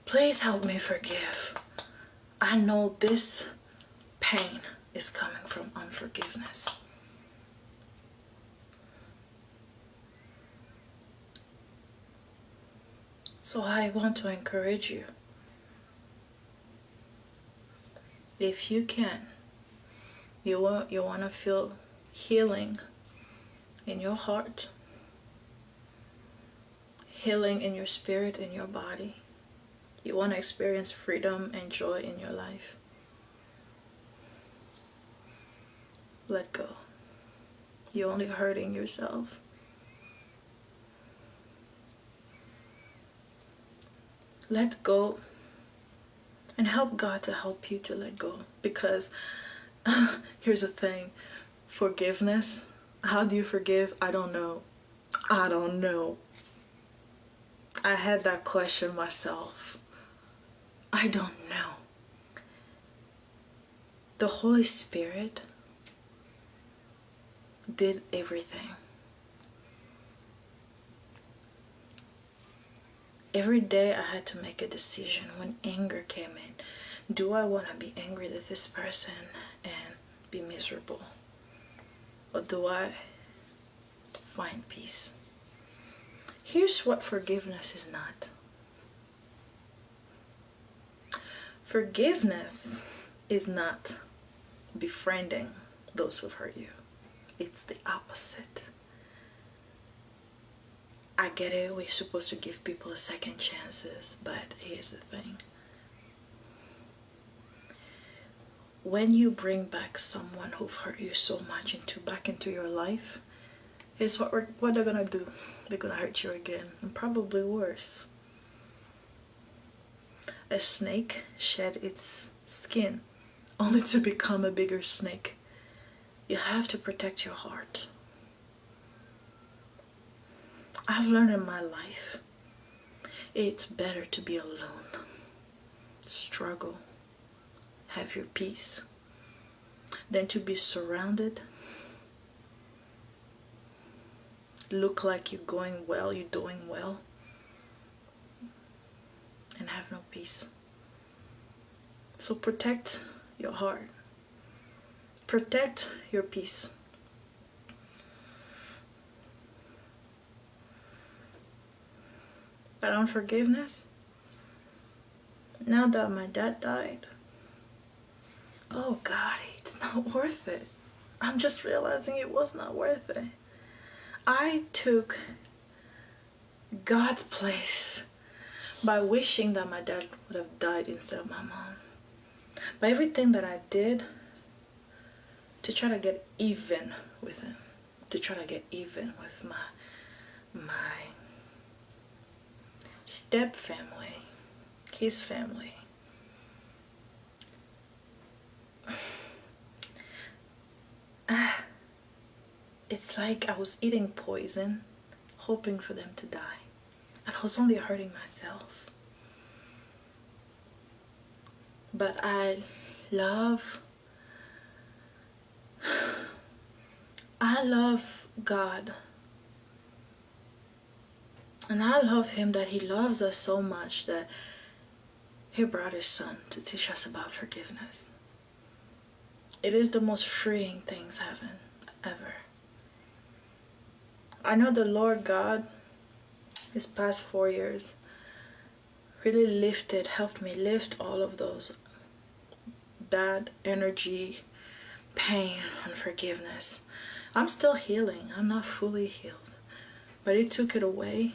Please help me forgive. I know this pain is coming from unforgiveness. So I want to encourage you. If you can, you want to feel healing in your heart, healing in your spirit, in your body. You want to experience freedom and joy in your life. Let go. You're only hurting yourself. Let go and help God to help you to let go. Because here's the thing, forgiveness, how do you forgive? I don't know. I don't know. I had that question myself. I don't know. The Holy Spirit did everything. Every day I had to make a decision when anger came in. Do I want to be angry with this person and be miserable? Or do I find peace? Here's what forgiveness is not. Forgiveness is not befriending those who hurt you. It's the opposite. I get it, we're supposed to give people a second chances, but here's the thing. When you bring back someone who've hurt you so much back into your life, here's what they're gonna do. They're gonna hurt you again, and probably worse. A snake shed its skin only to become a bigger snake. You have to protect your heart. I've learned in my life, it's better to be alone, struggle, have your peace, than to be surrounded, look like you're going well, you're doing well, and have no peace. So protect your heart. Protect your peace. But on forgiveness, now that my dad died, oh God, it's not worth it. I'm just realizing it was not worth it. I took God's place by wishing that my dad would have died instead of my mom. By everything that I did to try to get even with him, to try to get even with my step family, his family. It's like I was eating poison, hoping for them to die. And I was only hurting myself. But love I love God, and I love him that he loves us so much that he brought his son to teach us about forgiveness. It is the most freeing things heaven ever. I know the Lord God, this past 4 years, really helped me lift all of those bad energy, pain, unforgiveness. I'm still healing. I'm not fully healed, but he took it away.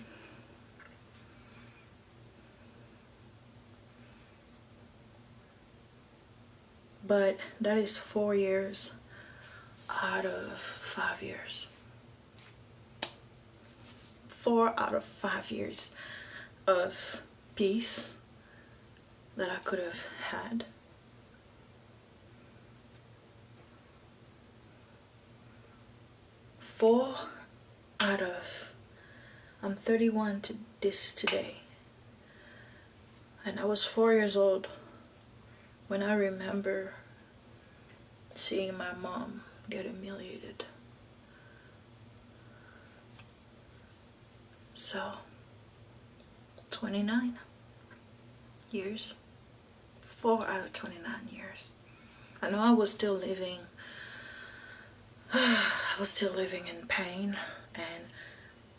But that is 4 years out of 5 years. 4 out of 5 years of peace that I could have had. I'm 31 today, and I was 4 years old when I remember seeing my mom get humiliated. So, 29 years, 4 out of 29 years. I know I was still living in pain, and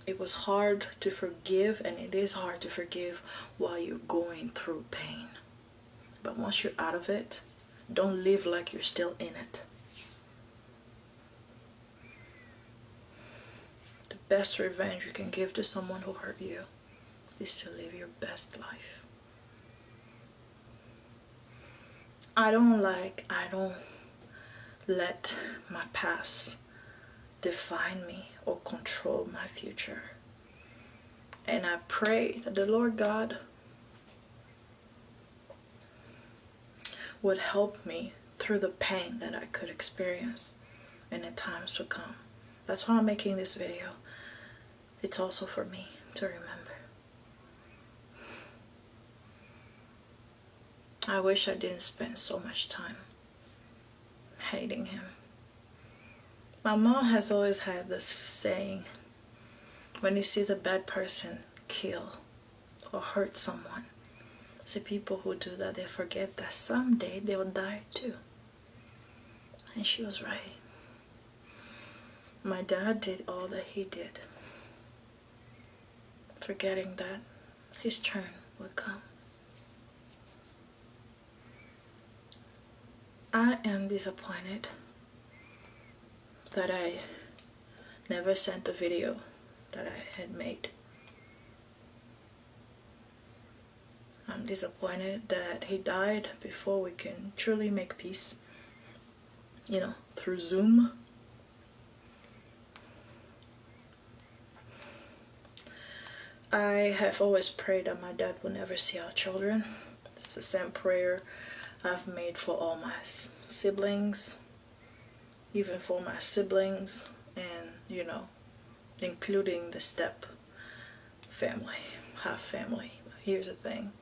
it was hard to forgive, and it is hard to forgive while you're going through pain. But once you're out of it, don't live like you're still in it. The best revenge you can give to someone who hurt you is to live your best life. I don't let my past define me or control my future. And I pray that the Lord God would help me through the pain that I could experience in the times to come. That's why I'm making this video. It's also for me to remember. I wish I didn't spend so much time hating him. My mom has always had this saying, when he sees a bad person kill or hurt someone, see, people who do that, they forget that someday they will die too. And she was right. My dad did all that he did, forgetting that his turn would come. I am disappointed that I never sent the video that I had made. I'm disappointed that he died before we can truly make peace, through Zoom. I have always prayed that my dad will never see our children. It's the same prayer I've made for all my siblings, even for my siblings, and including the step family, half family. Here's the thing,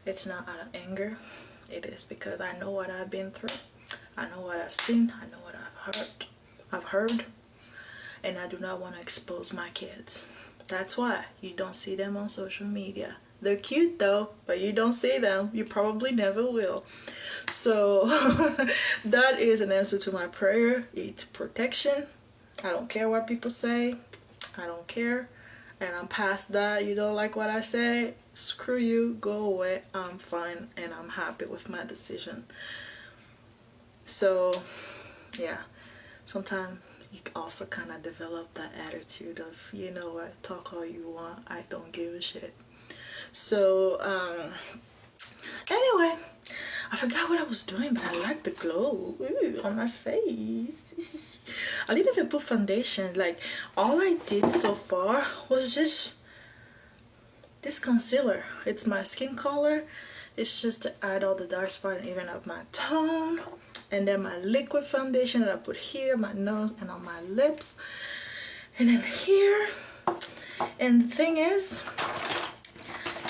it's not out of anger. It is because I know what I've been through. I know what I've seen. I know what I've heard, and I do not want to expose my kids. That's why you don't see them on social media. They're cute though, but you don't see them. You probably never will. So that is an answer to my prayer. It's protection. I don't care what people say. I don't care. And I'm past that. You don't like what I say? Screw you. Go away. I'm fine and I'm happy with my decision. So yeah, sometimes you also kind of develop that attitude of, you know what, talk all you want, I don't give a shit. So anyway, I forgot what I was doing, but I like the glow on my face. I didn't even put foundation. Like, all I did so far was just this concealer. It's my skin color. It's just to add all the dark spot and even up my tone. And then my liquid foundation that I put here, my nose, and on my lips. And then here. And the thing is,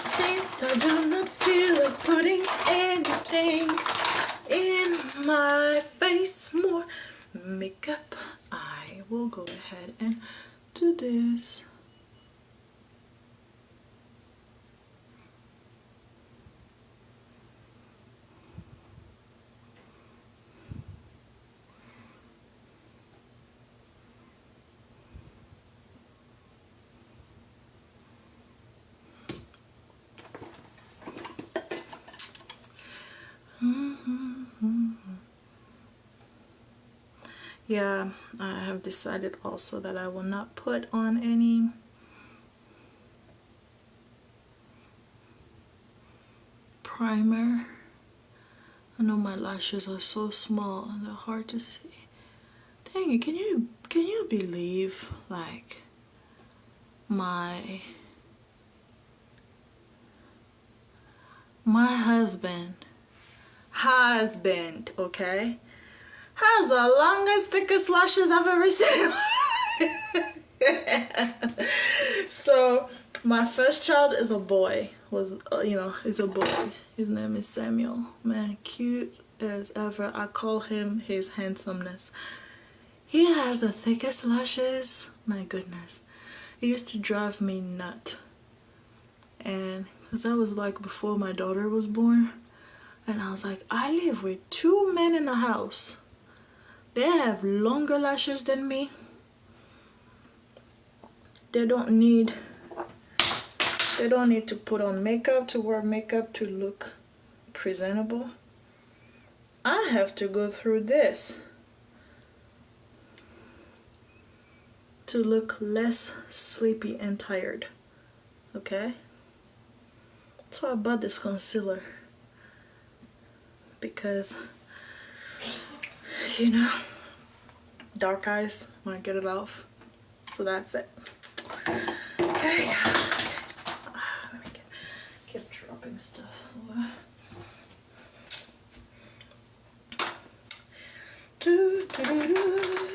see, since I do not feel like putting anything in my face. More makeup. I will go ahead and do this. Yeah, I have decided also that I will not put on any primer. I know my lashes are so small and they're hard to see. Dang it, can you believe, like, my husband, okay, has the longest, thickest lashes I've ever seen. So my first child is a boy, is a boy. His name is Samuel. Man, cute as ever. I call him his handsomeness. He has the thickest lashes. My goodness, it used to drive me nuts. And because that was like before my daughter was born, and I was like, I live with 2 men in the house. They have longer lashes than me. They don't need to put on makeup, to wear makeup, to look presentable. I have to go through this to look less sleepy and tired. Okay? So I bought this concealer because, you know, dark eyes, want to get it off. So that's it. Okay. Let me keep dropping stuff. Do, do, do, do.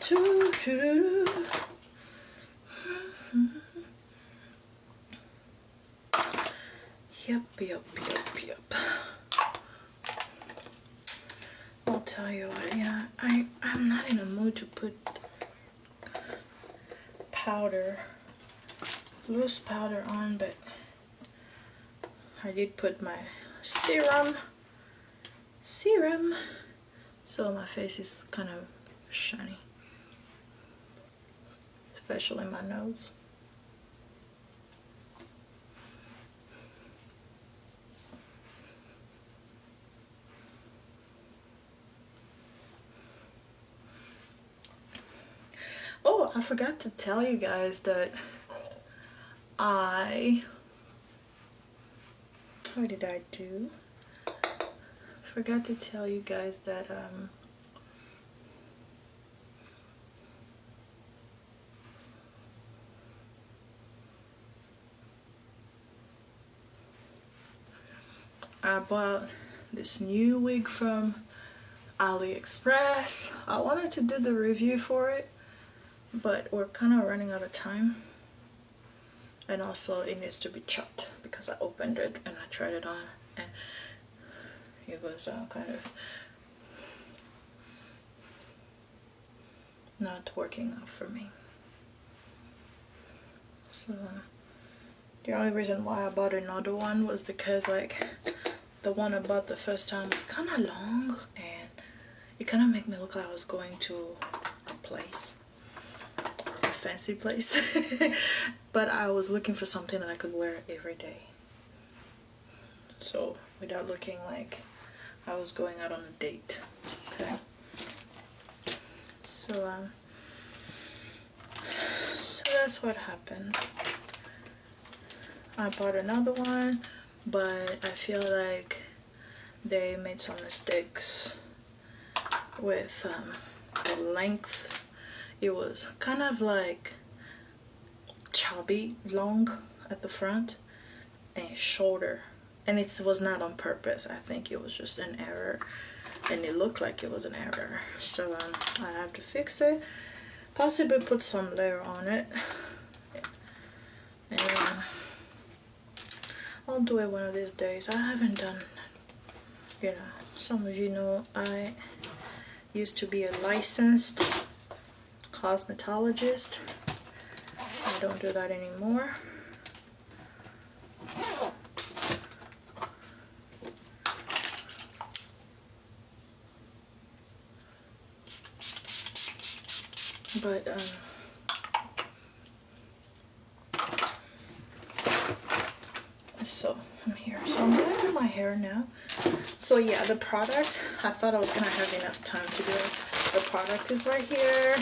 Do, do, do, do. Yep. I'll tell you what, yeah, I'm not in a mood to put loose powder on, but I did put my serum, so my face is kind of shiny, especially my nose. Oh, I forgot to tell you guys that what did I do? Forgot to tell you guys that I bought this new wig from AliExpress. I wanted to do the review for it, but we're kind of running out of time, and also it needs to be chopped because I opened it and I tried it on and it was kind of not working out for me. So the only reason why I bought another one was because, like, the one I bought the first time was kind of long and it kind of made me look like I was going to a place, a fancy place. But I was looking for something that I could wear every day, so without looking like I was going out on a date. Okay, so that's what happened. I bought another one, but I feel like they made some mistakes with the length. It was kind of like chubby long at the front and shoulder, and it was not on purpose. I think it was just an error, and it looked like it was an error. So I have to fix it, possibly put some layer on it, and I'll do it one of these days. I haven't done, you know, some of you know I used to be a licensed cosmetologist. I don't do that anymore. But so I'm here. So I'm gonna do my hair now. So yeah, the product, I thought I was gonna have enough time to do it. The product is right here.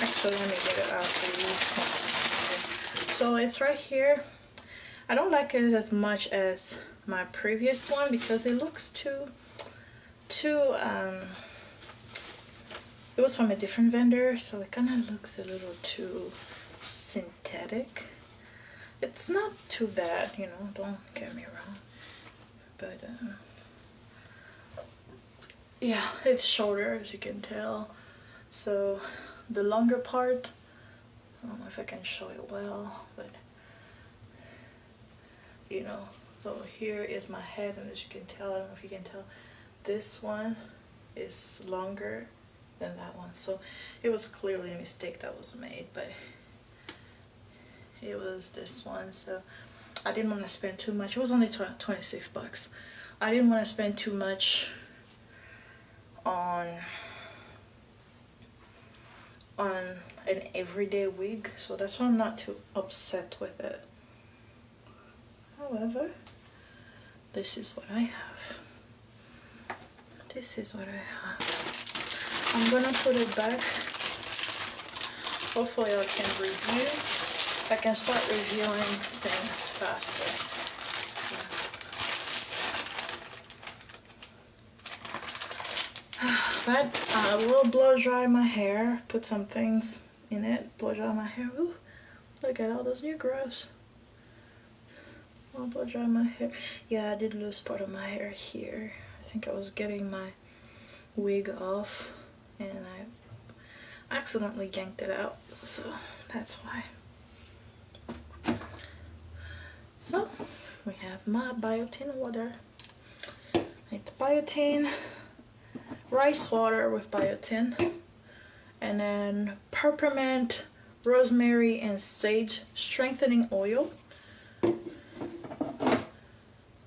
Actually, let me get it out for you. So it's right here. I don't like it as much as my previous one because it looks too it was from a different vendor, so it kind of looks a little too synthetic. It's not too bad, you know, don't get me wrong, but yeah, it's shorter as you can tell. So the longer part, I don't know if I can show it well, but you know, so here is my head, and as you can tell, I don't know if you can tell, this one is longer than that one. So it was clearly a mistake that was made, but it was this one. So I didn't want to spend too much. It was only 26 bucks. I didn't want to spend too much on an everyday wig, so that's why I'm not too upset with it. However, this is what I have. This is what I have. I'm gonna put it back. Hopefully I can review. I can start reviewing things faster. But I will blow dry my hair, put some things in it, blow dry my hair. Ooh, look at all those new growths. I'll blow dry my hair. Yeah, I did lose part of my hair here. I think I was getting my wig off and I accidentally yanked it out, so that's why. So we have my biotin water. It's biotin, rice water with biotin, and then peppermint, rosemary, and sage strengthening oil,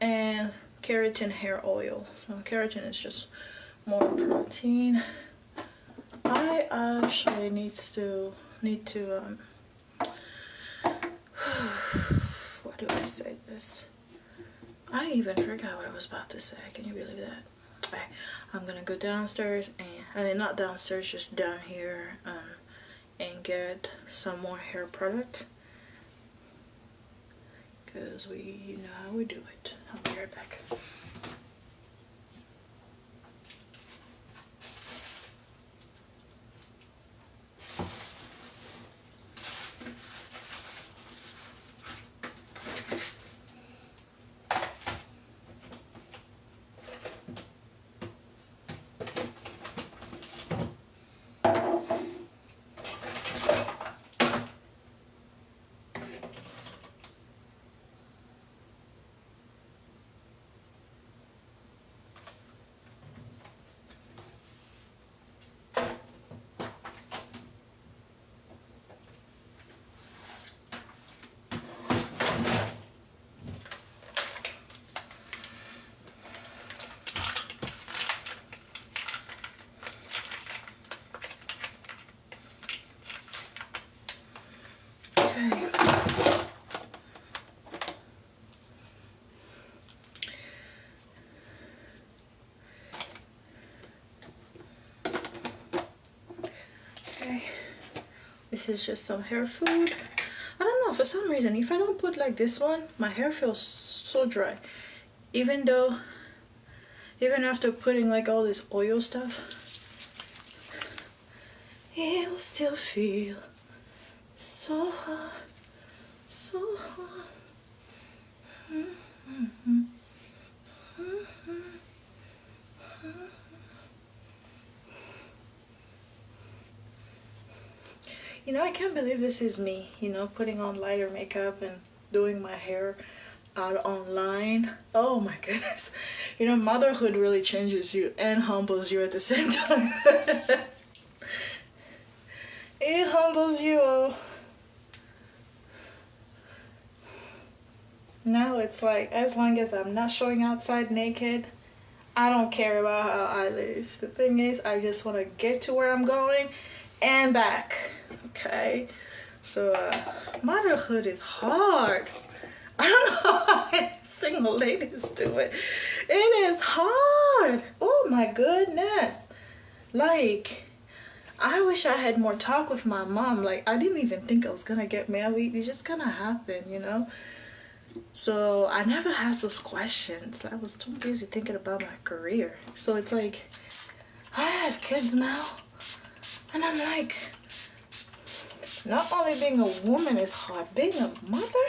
and keratin hair oil. So keratin is just more protein. I actually need to what do I say this? I even forgot what I was about to say. Can you believe that? Okay, I'm gonna go downstairs and not downstairs, just down here, and get some more hair product, because you know how we do it. I'll be right back. Okay, this is just some hair food. I don't know, for some reason, if I don't put like this one, my hair feels so dry. Even after putting like all this oil stuff, it will still feel so hot, so hot. You know, I can't believe this is me, you know, putting on lighter makeup and doing my hair out online. Oh my goodness. You know, motherhood really changes you and humbles you at the same time. It humbles you. Now it's like, as long as I'm not showing outside naked, I don't care about how I live. The thing is, I just want to get to where I'm going and back. Okay? So, motherhood is hard. I don't know how single ladies do it. It is hard. Oh my goodness. Like, I wish I had more talk with my mom. Like, I didn't even think I was gonna get married. It just kind of happened, you know? So I never asked those questions. I was too busy thinking about my career. So it's like, I have kids now. And I'm like, not only being a woman is hard, being a mother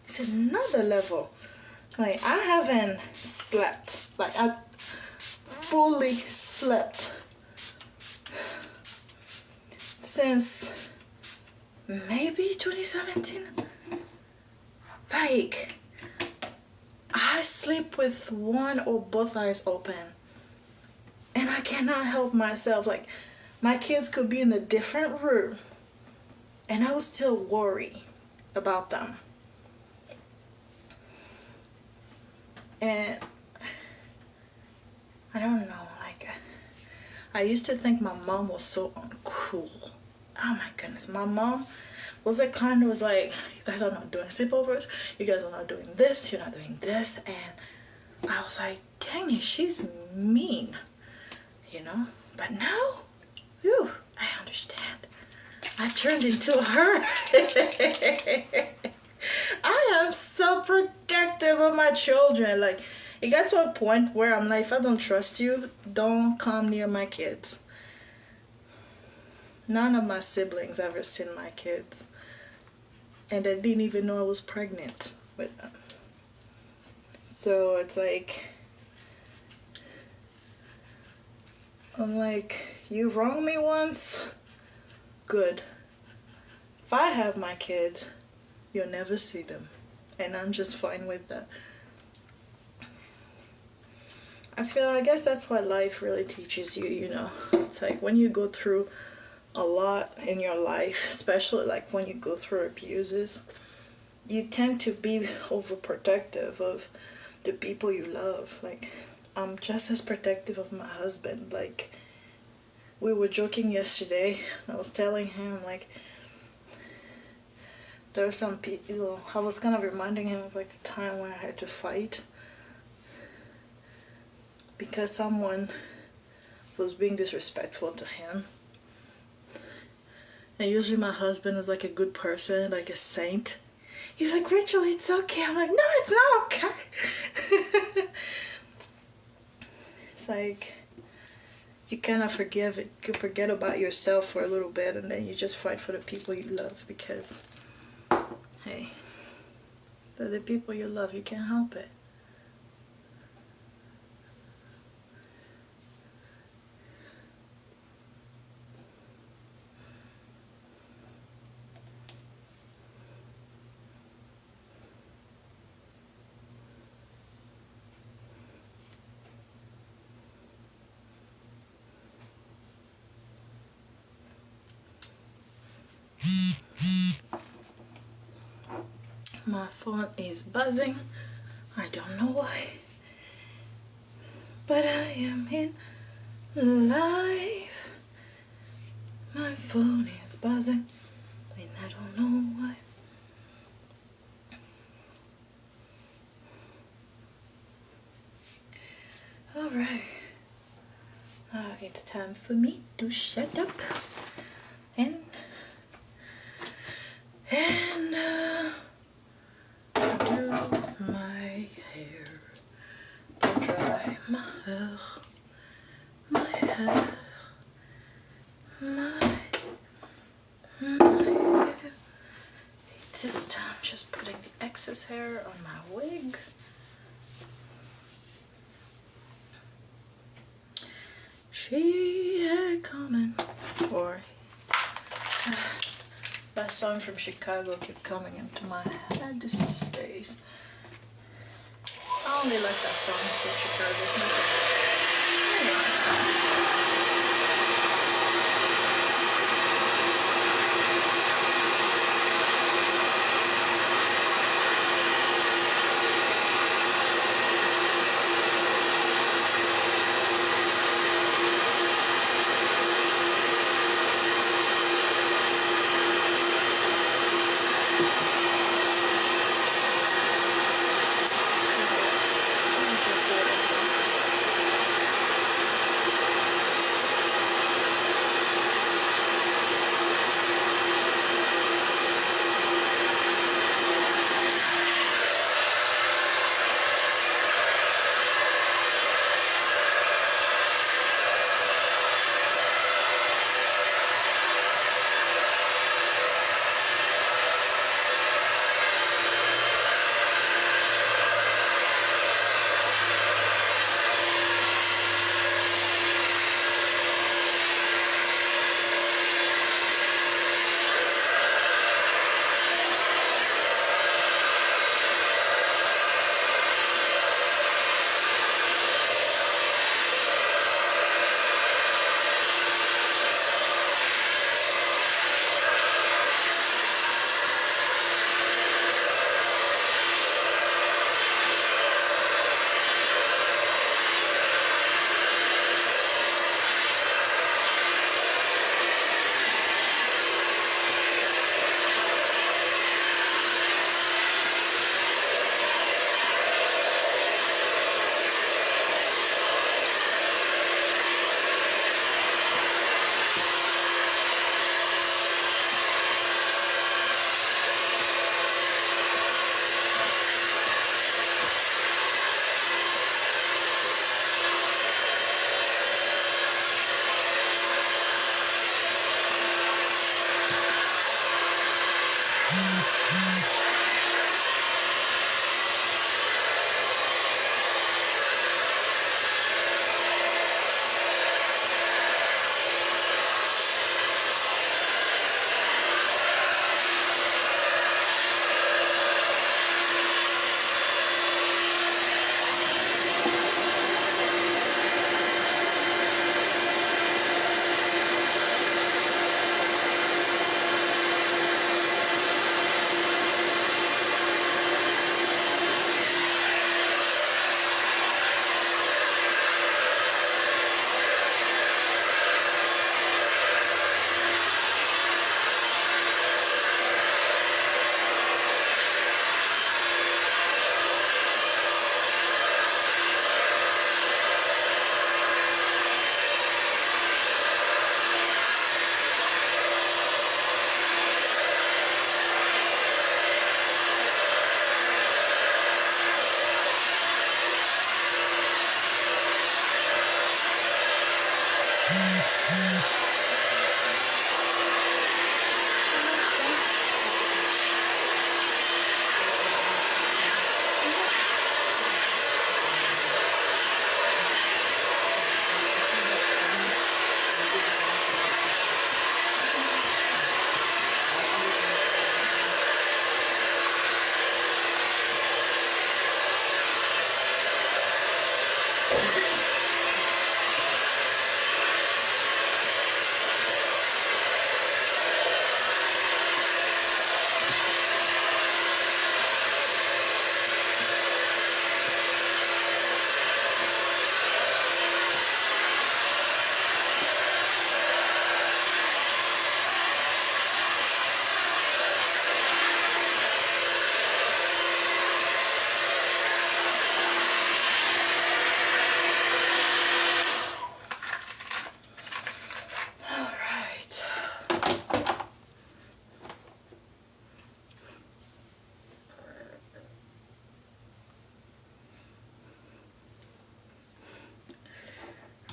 is another level. Like, I haven't slept. Like, I fully slept since maybe 2017. Like, I sleep with one or both eyes open. And I cannot help myself. Like, my kids could be in a different room and I would still worry about them. And I don't know, like, I used to think my mom was so uncool. Oh my goodness, my mom was the kind who was like, you guys are not doing sleepovers, you guys are not doing this, you're not doing this. And I was like, dang it, she's mean, you know? But now, whew, I understand. I turned into her. I am so protective of my children. Like, it got to a point where I'm like, if I don't trust you, don't come near my kids. None of my siblings ever seen my kids. And I didn't even know I was pregnant with them. So it's like, I'm like, you wronged me once? Good. If I have my kids, you'll never see them. And I'm just fine with that. I guess that's what life really teaches you, you know. It's like when you go through a lot in your life, especially like when you go through abuses, you tend to be overprotective of the people you love. Like, I'm just as protective of my husband. Like, we were joking yesterday. I was telling him, like, there were some people, you know, I was kind of reminding him of like the time when I had to fight because someone was being disrespectful to him. And usually my husband was like a good person, like a saint. He was like, Rachel, it's okay. I'm like, no, it's not okay. It's like, you kind of forget about yourself for a little bit, and then you just fight for the people you love because, hey, they're the people you love. You can't help it. My phone is buzzing. I don't know why. But I am in live. My phone is buzzing. And I don't know why. Alright. It's time for me to shut up and do my hair, dry my hair, my hair. This time, just putting the excess hair on my wig. She had it coming, or that song from Chicago kept coming into my head these days. I only like that song from Chicago. Anyway.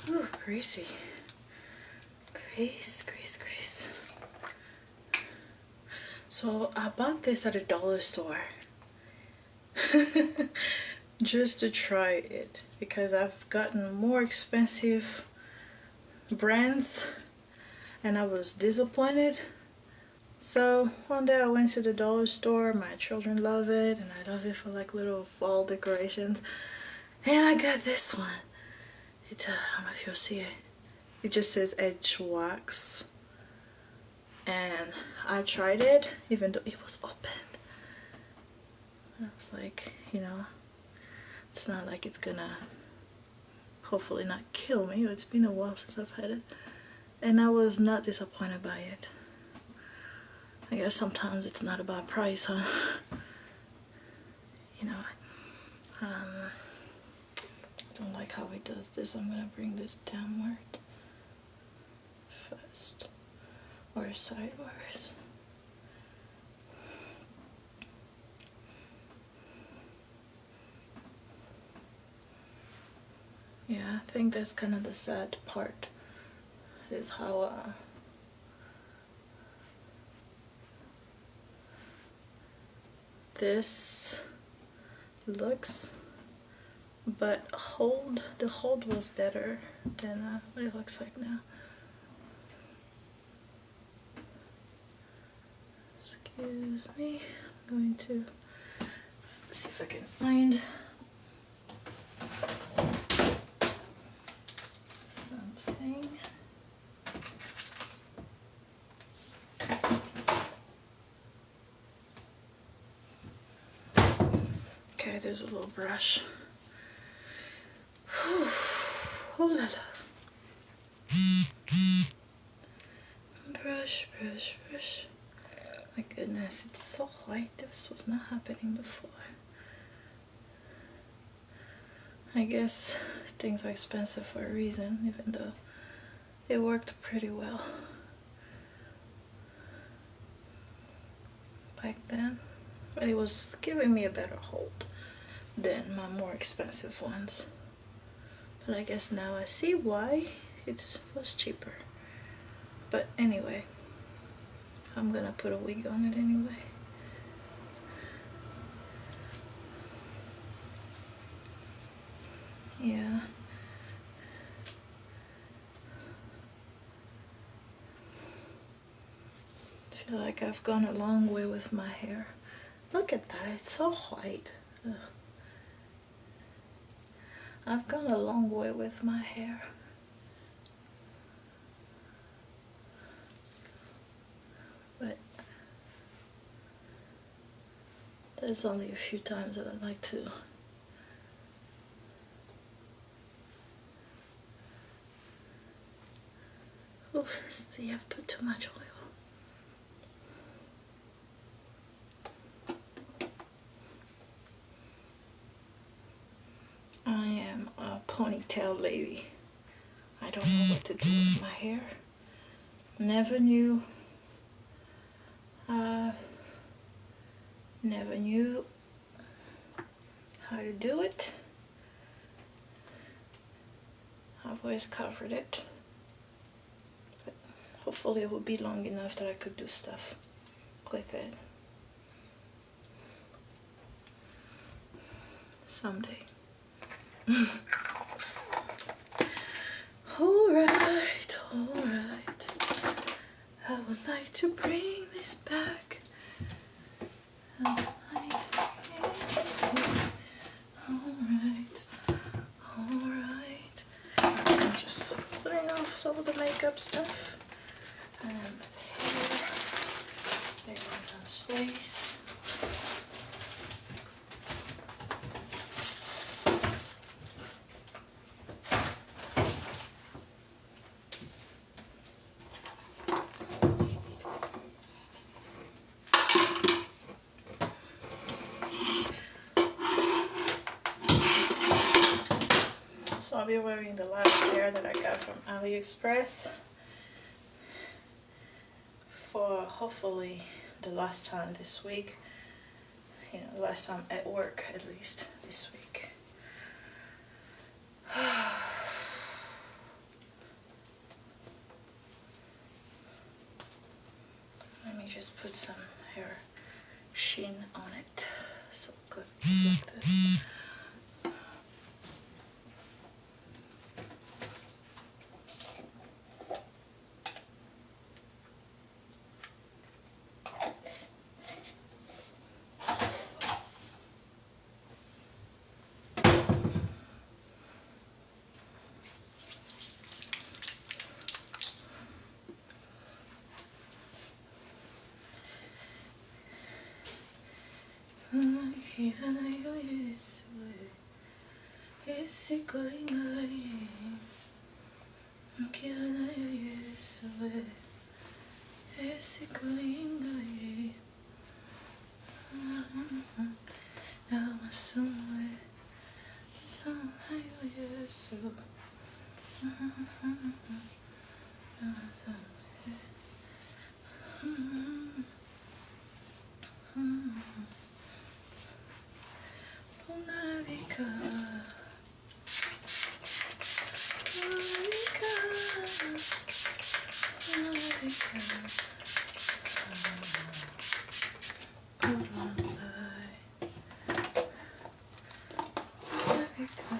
Ooh, greasy. Grease. So I bought this at a dollar store just to try it because I've gotten more expensive brands and I was disappointed. So one day I went to the dollar store. My children love it, and I love it for like little fall decorations. And I got this one. It's I don't know if you'll see it. It just says Edge Wax. And I tried it, even though it was open. I was like, you know, it's not like it's gonna hopefully not kill me. It's been a while since I've had it. And I was not disappointed by it. I guess sometimes it's not about price, huh? You know, I don't like how he does this. I'm gonna bring this downward first, or sideways. Yeah, I think that's kind of the sad part, is how this looks, but the hold was better than what it looks like now. Excuse me, I'm going to see if I can find something. Okay, there's a little brush. Oh la la. Brush, brush, brush. My goodness, it's so white. This was not happening before. I guess things are expensive for a reason, even though it worked pretty well back then. But it was giving me a better hold than my more expensive ones. But I guess now I see why it was cheaper. But anyway, I'm gonna put a wig on it anyway. Yeah. I feel like I've gone a long way with my hair. Look at that, it's so white. Ugh. I've gone a long way with my hair. But there's only a few times that I like to see, I've put too much oil. I am a ponytail lady. I don't know what to do with my hair. Never knew. Never knew how to do it. I've always covered it. But hopefully it will be long enough that I could do stuff with it someday. Alright, alright. I would like to bring this back. I would like to bring this back. Alright, alright. I'm just putting off some of the makeup stuff. And here, there is some space. So I'll be wearing the last pair that I got from AliExpress for hopefully the last time this week. You know, last time at work at least this week. Let me just put some hair sheen on it, so because it's like this. Kianayo Yesue, Esikolingaye. Kianayo Yesue, Esikolingaye. Yamasue, Kianayo Yesue. Punavika, Punavika, Punavika, Kulambai, Punavika.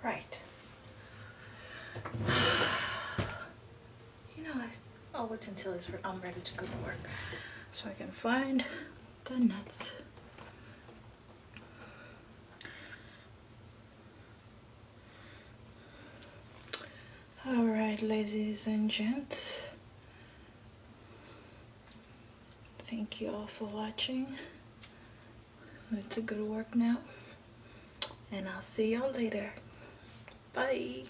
Right. You know what? I'll wait until I'm ready to go to work so I can find the nuts. Alright, ladies and gents. Thank you all for watching. I need to go to work now. And I'll see y'all later. Bye.